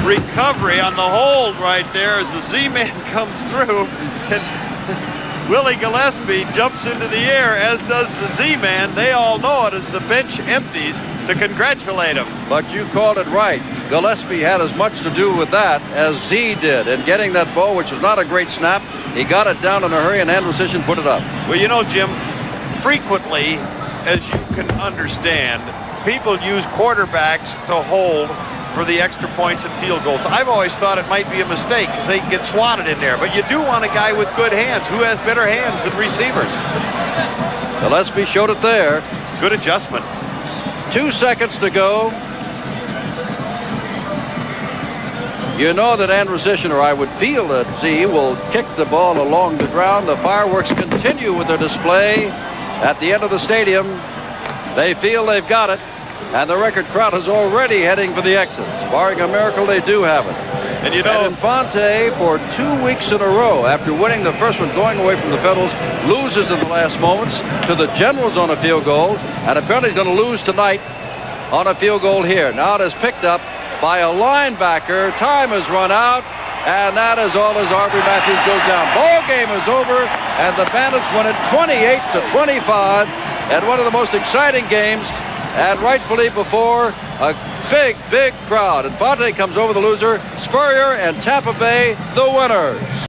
recovery on the hold right there as the Z-Man comes through. And Willie Gillespie jumps into the air, as does the Z-Man. They all know it as the bench empties to congratulate him. But you called it right. Gillespie had as much to do with that as Z did in getting that ball, which was not a great snap. He got it down in a hurry, and Andrusician put it up. Well, you know, Jim, frequently, as you can understand, people use quarterbacks to hold for the extra points and field goals. I've always thought it might be a mistake because they can get swatted in there. But you do want a guy with good hands. Who has better hands than receivers? Gillespie showed it there. Good adjustment. 2 seconds to go. You know that Andrusician, or I would feel that Z, will kick the ball along the ground. The fireworks continue with their display at the end of the stadium. They feel they've got it, and the record crowd is already heading for the exits. Barring a miracle, they do have it. And you know, Infante, for 2 weeks in a row, after winning the first one, going away from the Federals, loses in the last moments to the Generals on a field goal, and apparently he's going to lose tonight on a field goal here. Now it is picked up by a linebacker. Time has run out, and that is all as Aubrey Matthews goes down. Ball game is over, and the Bandits win it 28-25 at one of the most exciting games, and rightfully before a big crowd. Infante comes over the loser. Spurrier and Tampa Bay the winners.